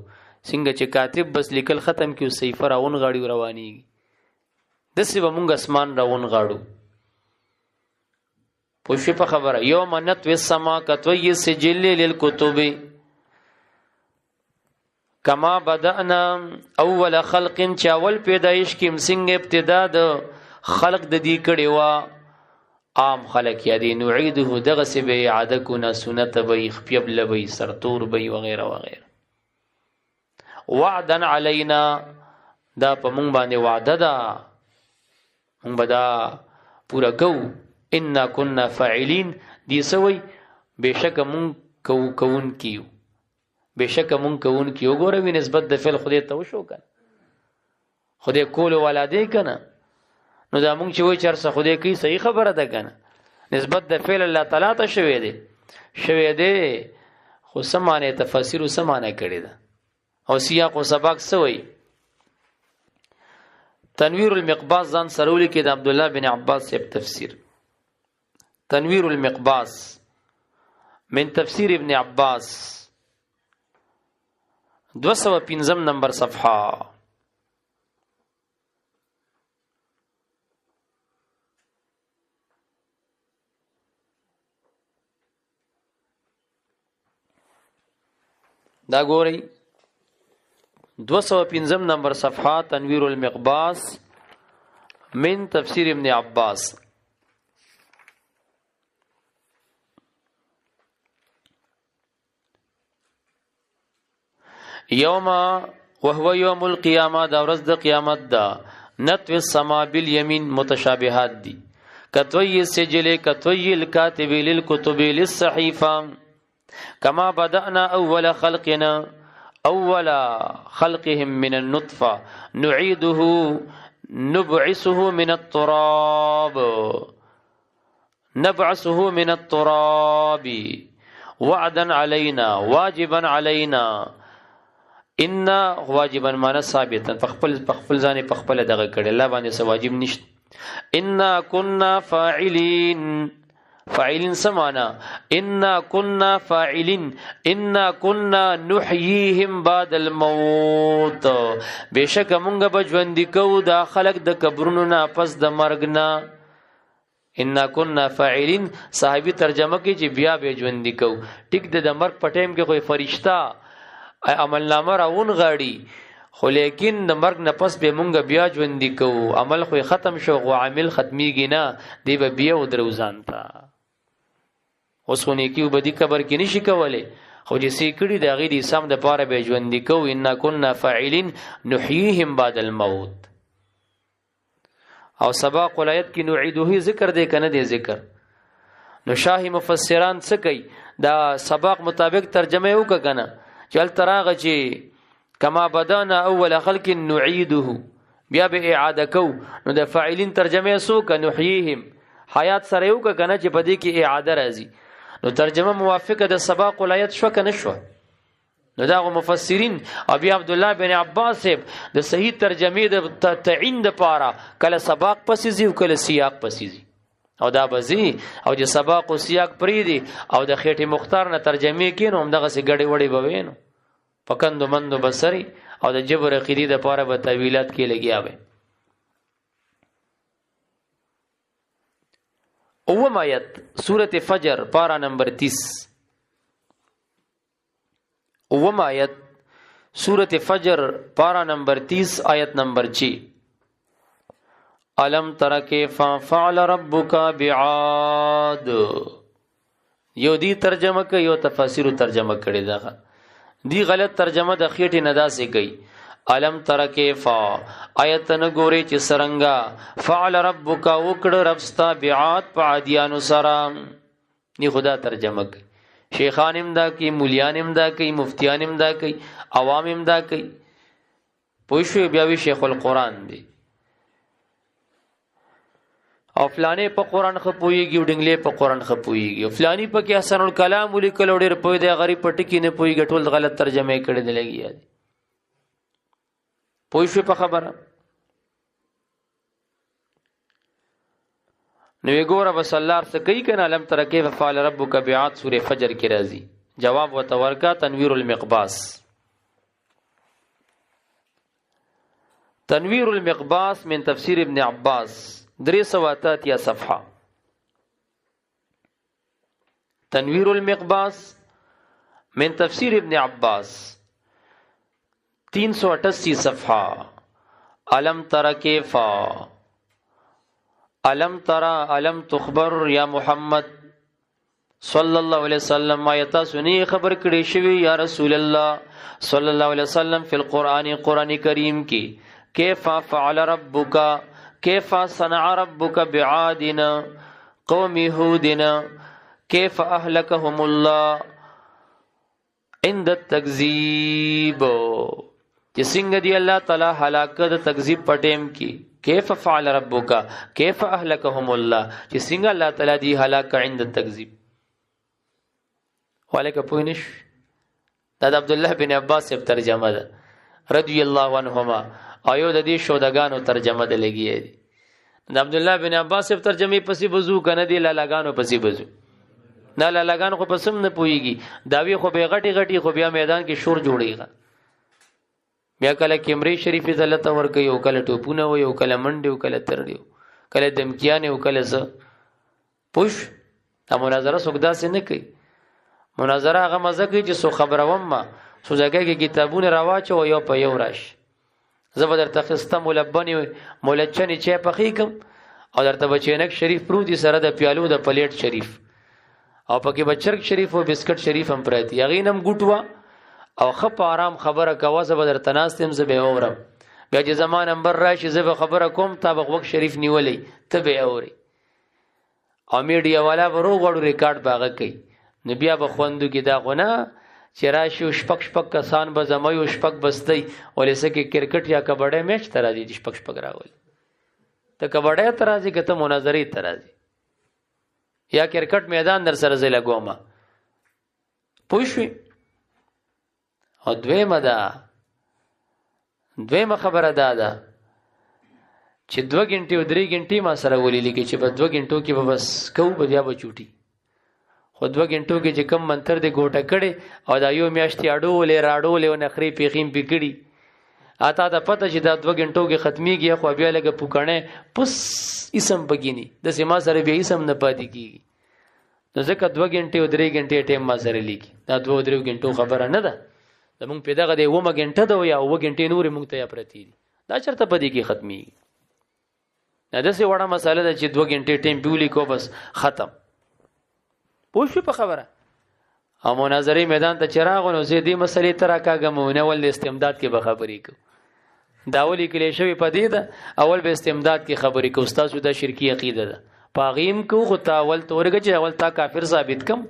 څنګه چې کاتب بس لیکل ختم کیو صحیفه راون غاړي رواني د سی به مونږ اسمان راون غاړو پوښې په خبره یوم نطوی السماء کطوی السجل للکتب کما بدأنا اول خلق چې اول پیدایش کې څنګه ابتدا د خلق د دې کړي وا عام خلق یا دی نعیده دغه سی به اعاده کو نه سنت به خپيب لبي سرتور به وغیرہ وغیرہ وعدا علینا دا په مونږ باندې وعده ده مونږ به دا پورا کوو انا كنا فاعلین دی سوی بشک مون کوون کیو بشک مون کوون کیو ګوره وی نسبت د فعل خدای ته وشو کنه خدای کول ولادې کنه نو دا مونږ چې وای چرسه خدای کوي صحیح خبره ده کنه نسبت د فعل الله تعالی ته شوی دی خو سمانه تفسیر سمانه کړی ده او سیاق او سبق سوی تنویر المقباس ځان سرولی کې د عبد الله بن عباس سے تفسیر تنویر المقباس من تفسیر ابن عباس 215 نمبر صفحه. دا ګورئ 215 نمبر صفحه تنویر المقباس من تفسیر ابن عباس. یوم وهو یوم القیامه دا ورځ د قیامت دا نطوی السما بالیمین متشابهات دی کتوی السجل کتوی الکاتب للکتب للصحیفه کما بدأنا اول خلقنا اول خلقهم من النطفه نعيده نبعثه من التراب وعدا علينا واجبا علينا ان واجبا معنا ثابتا پخپل ځان پخپل دغه کړي الله باندې سو واجب نشته. ان كنا فاعلين سمانا ان كنا فاعلين ان كنا نحييهم بعد الموت بشک مونږ بجوند کو دا خلق د قبرونو نه پس د مرګ نه. ان كنا فاعلين صحابي ترجمه کوي چې بیا به ژوند کو ټیک د مرګ په ټیم کې کوئی فرشتہ عمل نامه راون غاړي خو لیکن د مرګ نه پس به مونږ بیا ژوند کو عمل خو ختم شو غو عامل ختميږي نه دی به بیا ودروزان تا اوس خو نه کیو بدی قبر کې نشي کوله خو چې سیکړي د غیر سم د پاره به ژوند کو ان كنا فاعلين نحييهم بعد الموت. او سباق ولایت کې نعيده ذکر دی کنه دی ذکر نو شاهي مفسران څه کوي دا سباق مطابق ترجمه وک کنه چل تراغه چې کما بدانا اول خلق نعيده بیا به اعاده کو نو د فاعلین ترجمه سو ک نحييهم حیات سره یو ک کنه چې پدې کې اعاده راځي نو ترجمه موافقه د سباق ولایت شو کنه شو نو دا مفسرین ابي عبد الله بن عباس د صحیح ترجمه د تعین د پاره کله سباق پسې زی او کله سیاق پسې زی او دا بزی او چې سباق او سیاق پری دی او د خېټه مختار نه ترجمه کینو هم دغه سي غړي وړي بوینو پکندو مندو بصری او د جبر عقیدی د پاره به تعویلات کې لګیا وي. اوم آیت سورۃ فجر پارا نمبر 30. اوم آیت سورۃ فجر پارا نمبر 30 آیت نمبر 6. الم تر کیف فعل ربک بعاد. یو دی ترجمه کوي یو تفاسیر ترجمه کړي دا دی غلط ترجمه د خېټې ندا سي کوي. الم تر کیف آیت نه ګوري چې سرنګا فعل ربک وکړه ربستا بعاد په عادیانو سره ني خدا ترجمه کوي. شیخان امدا کوي مولیان امدا کوي مفتیان امدا کوي عوام امدا کوي پوښوي بیا وی شیخ القرآن دی او فلانه په قرآن خپويږي وډنګلې په قرآن خپويږي او فلانی په کې حسن الکلام ولیکل وړي په دې غریب پټی کې نه پويږي ټول غلط ترجمه کړي دی لګي دي پوښوي په خبره نو وګوره بس الله څه کوي کنه لم تر کیف فعل ربک بعاد سوره فجر کې راځي جواب وتورکا تنویر المقباس. تنویر المقباس من تفسیر ابن عباس 383 صفحه. تنویر المقباس من تفسیر ابن عباس 388 صفحه. علم تر کیف علم ترى علم تخبر یا محمد صلی الله علیه وسلم آیت سنی خبر کړي شوی یا رسول الله صلی الله علیه وسلم فی القرآن قرآن کریم کی کیف فعل ربک کیف صنع ربک بعادنا قوم هودنا کیف اهلكهم الله عند التکذیب چې څنګه دی الله تعالی هلاک د تکذیب پټیم کی کیف فعل ربک کیف اهلكهم الله چې څنګه الله تعالی دی هلاک عند التکذیب والک پوینش دا عبد الله بن عباس سے ترجمه ده رضی الله عنهما ایو د دې شودګانو ترجمه ده لګی دی عبد الله بن عباس سے ترجمه پسې بزو کنه دی لالاګانو پسې بزو نه لالاګان خو په سم نه پوهېږي داوی خو به غټي غټي خو بیا میدان کې شور جوړېږي بیا کله کیمرې شریفې دلته ورکوي او کله ټوپونه وي او کله منډې او کله ترډې کله دمکیانې او کله څه پوش دا مناظره څوک داسې نه کوي مناظره هغه مزه کوي چې څو خبروم ما څو ځای کې کتابونه راواچو یو په یو راشي زه به درته اخیسته ملبنې ملچنې چای پخې کړم او درته به چینک شریف پروت دي سره د پیالو د پلیټ شریف او پکې به چرګ شریف او بسکټ شریف هم پراتی هغې نه هم ګوټ وه او ښه په آرام خبره کوه زه به درته ناست یم زه به یې اورم بیا چې زما نمبر راشي زه به خبره کوم تا به غوږ شریف نیولی ته به یې اورې او میډیا والا به روغ وړو ریکارډ به هغه کوي نو بیا به خوندو کې دا خو نه چې راشي شپږ کسان به زموي او شپږ بستی ولې څه کې کرکټ یا کبډی میچ ته راځي چې شپږ راولي ته کبډی ته راځي که ته مناظرې ته راځي یا کرکټ میدان در سره زه لګوم پوه شوې او دویمه خبره دا ده چې 2 غنټې او 3 غنټې ما سره ولیدل کې چې په 2 غنټو کې به بس کوو بیا به چوټي خو 2 غنټو کې چې کم منتر دې ګوټه کړي او دا یو میاشتې اډولې راډولې او نخري پیخیم پکړي آتا دا پته چې دا 2 غنټو کې ختميږي خو بیا لګه پوکړنه پس اسم بګینی د سیما سره بیا اسم نه پاتې کیږي نو ځکه 2 غنټې او 3 غنټې ټیم ما سره لیکي دا 2-3 غنټو خبره نه ده زمونږ پیدا غدې 1 غنټه ده یا 1 غنټې نور مونږ ته یا پرتی دي دا چرته پدې کې ختمي نه د څه وړه مساله ده چې 2 غنټې ټیم پیولې کو بس ختم پوه شو په خبره او مناظرې میدان ته چراغ نو زه دې مسلې تر راکاګم نه ول استمداد کې به خبرې کو دا ولي کلی شوی پدې ده اول به استمداد کې خبرې کو استاد د شرکی عقیده ده پاغیم کو خو تاول تورګه چې اول تا کافر ثابت کم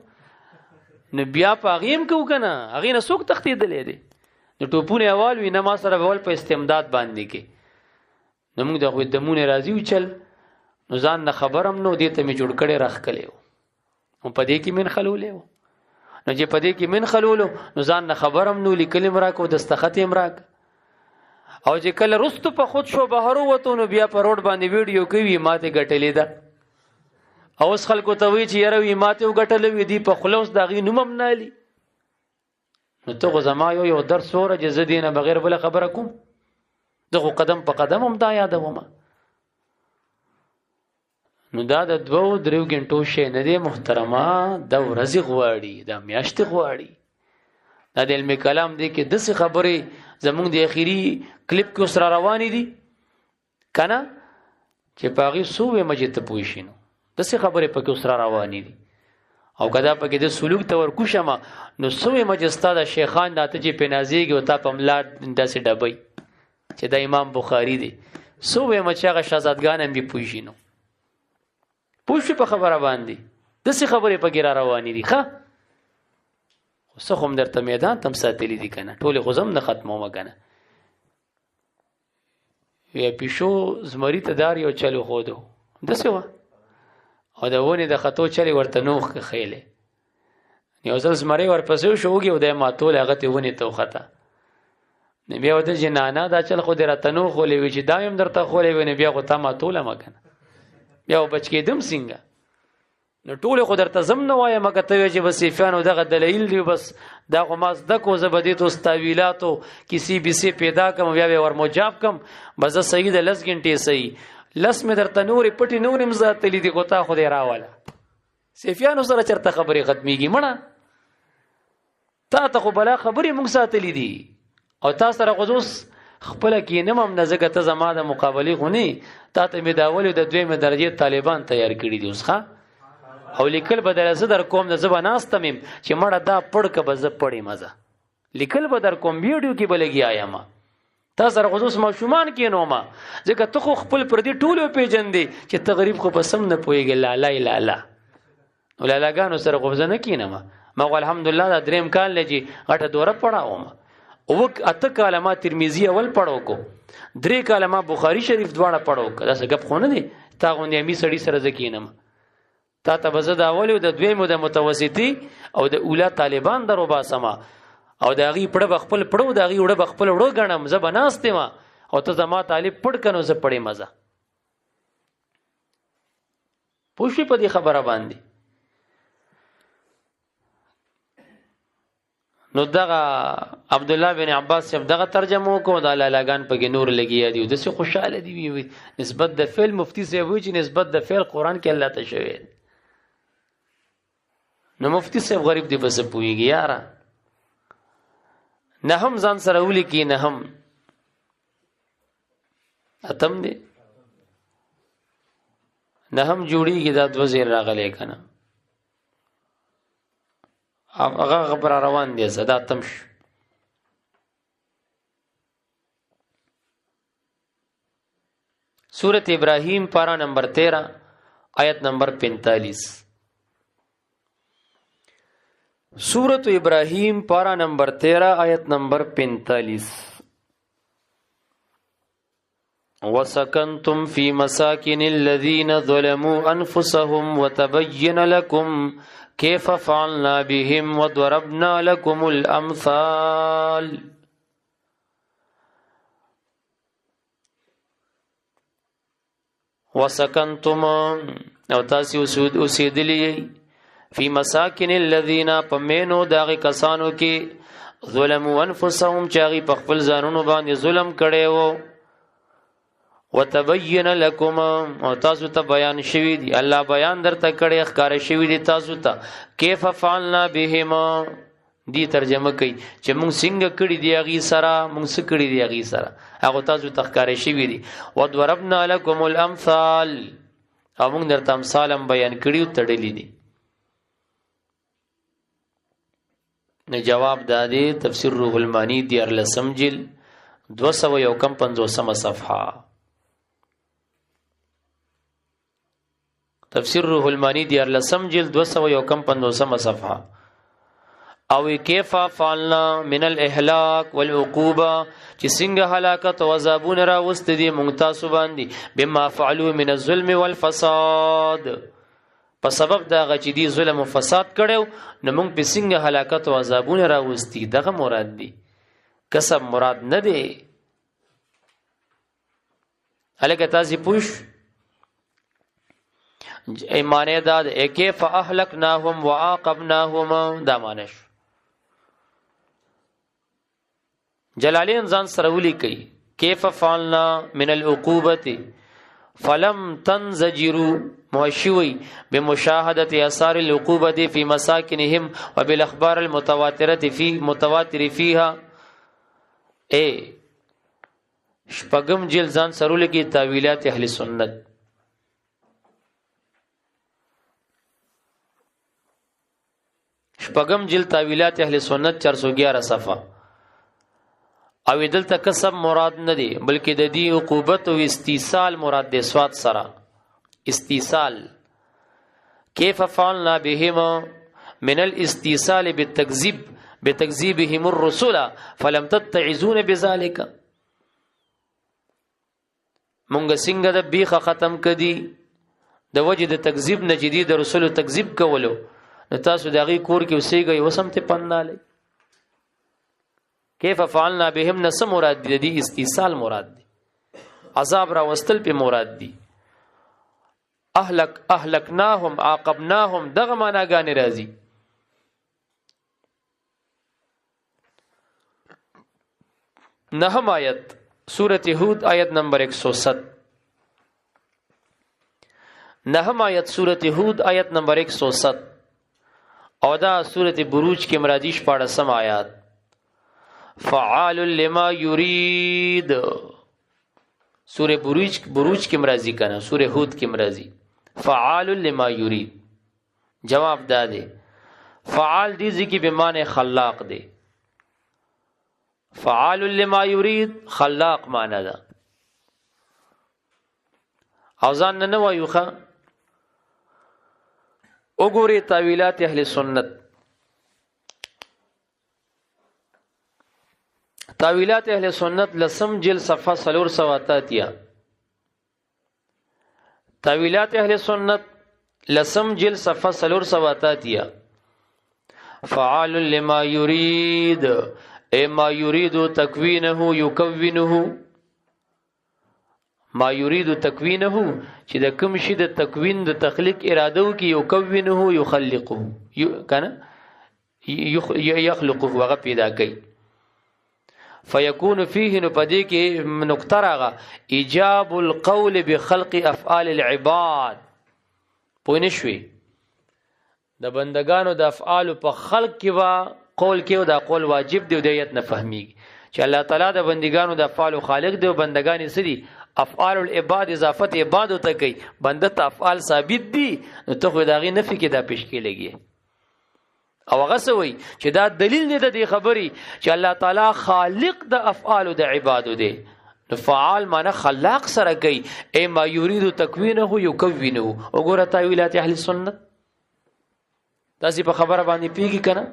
نو بیا پاغیم کو کنه هغه نه څوک تختیدلې دي نو ټوپونه اول وینه ما سره اول په استمداد باندې کې نو موږ د خو دمونه راځي چل نو ځان نه خبرم نو دې ته می جوړ کړي راخ کړي او پدې کې من خلولې نو چې پدې کې من خلولو نو ځان نه خبرم نو لیکل مراکو دستخط امراک او چې کله رستو په خود شو بهرو وته نو بیا په روډ باندې ویډیو کوي ماته غټلې ده او اوس خلکو ته وی چې یاره وی ماته غټلې دي په خلوص داغي نومم نه علي نو ته زما یو درس وره چې زدينه بغیر بل خبره کوم دغه قدم په قدم هم دا یادوم نو دا د 2-3 غنټو شی نه دی محترمه د ورځې غواړي د میاشتې غواړي دا د علم کلام دی کې د څه خبرې زمونږ د اخیری کلیپ کې سره روانې دي کنه چې پاغي سوې مجه ته پوښینو د څه خبرې پکې سره روانې دي او کدا پکې د سلوک تور کوشمه نو سوې مجه ستاد شیخان داته چې پنازيږي او تا پملا داسې ډبې چې د امام بخاری دی سوې مچا غ شهزادګان هم به پوښینو پوښ په خبره باندې د څه خبرې پکې را روانې دي ښه خو هم درته میدان تم ساتلی دي کنه ټول غزم نه ختمو مګنه وی پښو زمری ته دار یو چلو خودو دسه وا او دا ونه د خطو چلی ورته نوخ خېله یو ځل زمری ورپسې شوږي او د ماتول هغه ته ونه تو خطا نه بیا ود جنانا دا چل خو درته نو خولې وی چې دایم درته خولې ونه بیا غو تا ماتول مګنه بیا بچ کېدم څنګه نو ټول خو درته زم نه وای مګه ته چې وسیفانو دغه دلیل دی بس دا خو ما زده کو زبدی تو استاویلاتو کسی بي سي پیدا کوم بیا ور مجاب کوم بس صحیح د لس غنټې صحیح لس مې درته نورې پټي نورې مزاتلی دی غوتا خو دې راواله سیفیانو سره چرته خبرې ختميږي مړه تا ته خو بلا خبرې موږ ساتلی دي او تاسو سره غوځوس خپل کې نمم نزګه ته زما د مقابله غونی تا ته مې داول د دویمه درجه طالبان تیار کړی دي اوسخه او لیکل بدل زه در کوم د زباناستمم چې مړه دا پړک به ز پړې مزه لیکل به در کوم ویډیو کې بلګي آیا ما تاسو سره غوښوس ما شومان کې نو ما ځکه ته خو خپل پر دې ټولو پیجندې چې تغریب خو بسم نه پويږي لا لا لا لا وللاګانو سره غوښنه نه کینم ما الحمدلله دا دریم کال لږی غټه دوره پړاوم او اته کلمه ترمذی اول پړو کو 3 کلمه بخاری شریف دواړه پړو کو دا څه غب خونه دي تا غونې می سړی سره ځکینم تا ته بزد اول او د دویمو د متوسطي او د اوله طالبان درو باسما او د غي پړ بخپل پړو د غي وړ بخپل وړو غنم ز بناسته ما او ته زما طالب پړ کنو ز پړې مزه پوښي په دې خبره باندې نو دغه عبد الله بن عباس صاحب دغه ترجمه کو د لالاګان په کې نور لګیا دی د څه خوشاله دی نسبت د فعل مفتی صاحب وی چې نسبت د فعل قران کې الله ته شوی نو مفتی صاحب غریب دی بس پویږي یاره نه هم ځان سره ولي کې نه هم اتم دی نه هم جوړیږي دا د وزیر راغلی کنه هغه خبر روان دي صدا تمش سورۃ ابراہیم پارا نمبر 13 آیت نمبر 45 سورۃ ابراہیم پارا نمبر 13 آیت نمبر 45 وَسَكَنْتُمْ فِي مَسَاكِنِ الَّذِينَ ظَلَمُوا أَنفُسَهُمْ وَتَبَيَّنَ لَكُمْ كَيْفَ فَعَلْنَا بِهِمْ وَضَرَبْنَا لَكُمُ الْأَمْثَالَ وَسَكَنْتُمْ او تاسی اسیدلی فی مساکن الذین پمینو داغی کسانو کی ظلموا انفسهم چاغی پخپل ځانونو باندې ظلم کړي وو وتبین لكم او تاسو ته بیان شوی دی الله بیان درته کړي ښکار شوی دی تاسو ته کیف فعلنا بهم دی ترجمه کوي چې موږ څنګه کړي دی هغه سره موږ څه کړي دی هغه سره هغه تاسو ته ښکار شوی دی وضربنا لكم الامثال او موږ درته امثال بیان کړیو تړلې دي نه جواب دادی تفسیر روح المانی دی ارلسم جل 251 صفحه تفسیر روح المانی دی ارلسم جل 251 صفحه او کیف فعلنا من الاهلاك والعقوبه چې څنګه هلاکت او عذابونه را وست دي ممتاز باندې بما فعلوا من الظلم والفساد په سبب دا غچ دي ظلم او فساد کړو نو موږ په څنګه هلاکت او عذابونه را وستي دغه مراد دي کسب مراد نه دی الکه تاسو پوښ ایمانه داد کیف اهلکناهم وعاقبناهم دا مانش جلالین ځان سره ولي کوي کیف فعلنا من العقوبه فلم تنزجروا موشوي بمشاهده اثار العقوبه في مساكنهم وبالاخبار المتواتره فيها شپږم جلد ځان سره لګي تاویلات اهل سنت شپږم جلد تاویلات اهل سنت 411 صفحه او دلته کسب مراد نه دی بلکې د دې عقوبت او استیصال مراد دی سواد سره استیصال کیف فعلنا بهم من الاستیصال بتکذیبهم الرسل فلم تتعظون بذلك مونږ څنګه د بیخه ختم کدي د وجه د تکذیب نه جدي د رسول تکذیب کولو نو تاسو دغه کور کې اوسېږئ وسمته پناله کیف فعلنا بهم نس مراد دی استیصال مراد دی عذاب را وستل په مراد دی اهلکناهم عاقبناهم دغه معناګانې راځي نهم آیت سورۃ هود آیت نمبر 107 نهم آیت سورۃ هود آیت نمبر 107 او دا سورۃ بروج کې مرادی 14 آیات فعال لما يريد سورہ بروج کی مرضی کنا سورہ ہود کی مرضی فعال لما يريد جواب دا دے فعال دیزی کی بمعنی خلاق دے فعال لما يريد خلاق معنی دا اوزان ننو ایوخا اگوری تاویلات اہل سنت تاویلات اہل سنت لسم جل صفحہ 388 تاویلات اہل سنت لسم جل صفحہ 388 فعال لما يريد اے ما يريد تکوینه یکونه ما يريد تکوینه چې د کوم شي د تکوین د تخلیق اراده وکي یکونه یخلقه کنه یخلق هغه پیدا کوي فیکون فيه نو پدې کې نقطه راغه ایجاب القول بخلق افعال العباد پوه نه شوي د بندگانو د افعال په خلق کې وا قول کې او دا قول واجب دی او د ایت نه فهميږي چې الله تعالی د بندگانو د افعال خالق دی او بندگان سړي افعال العباد اضافت عبادت ته کوي بنده ته افعال ثابت دي نو ته خو داغي نفي کې دا پیش کې لګي او هغه سوي چې دا دلیل نه د خبري چې الله تعالی خالق د افعال د عبادت دی نو فعال معنی خلاق سره کوي اي ما يريد تکوینه یکوینه وګوره تاویلات اهل سنت تاسو په خبره باندې پیږي کنه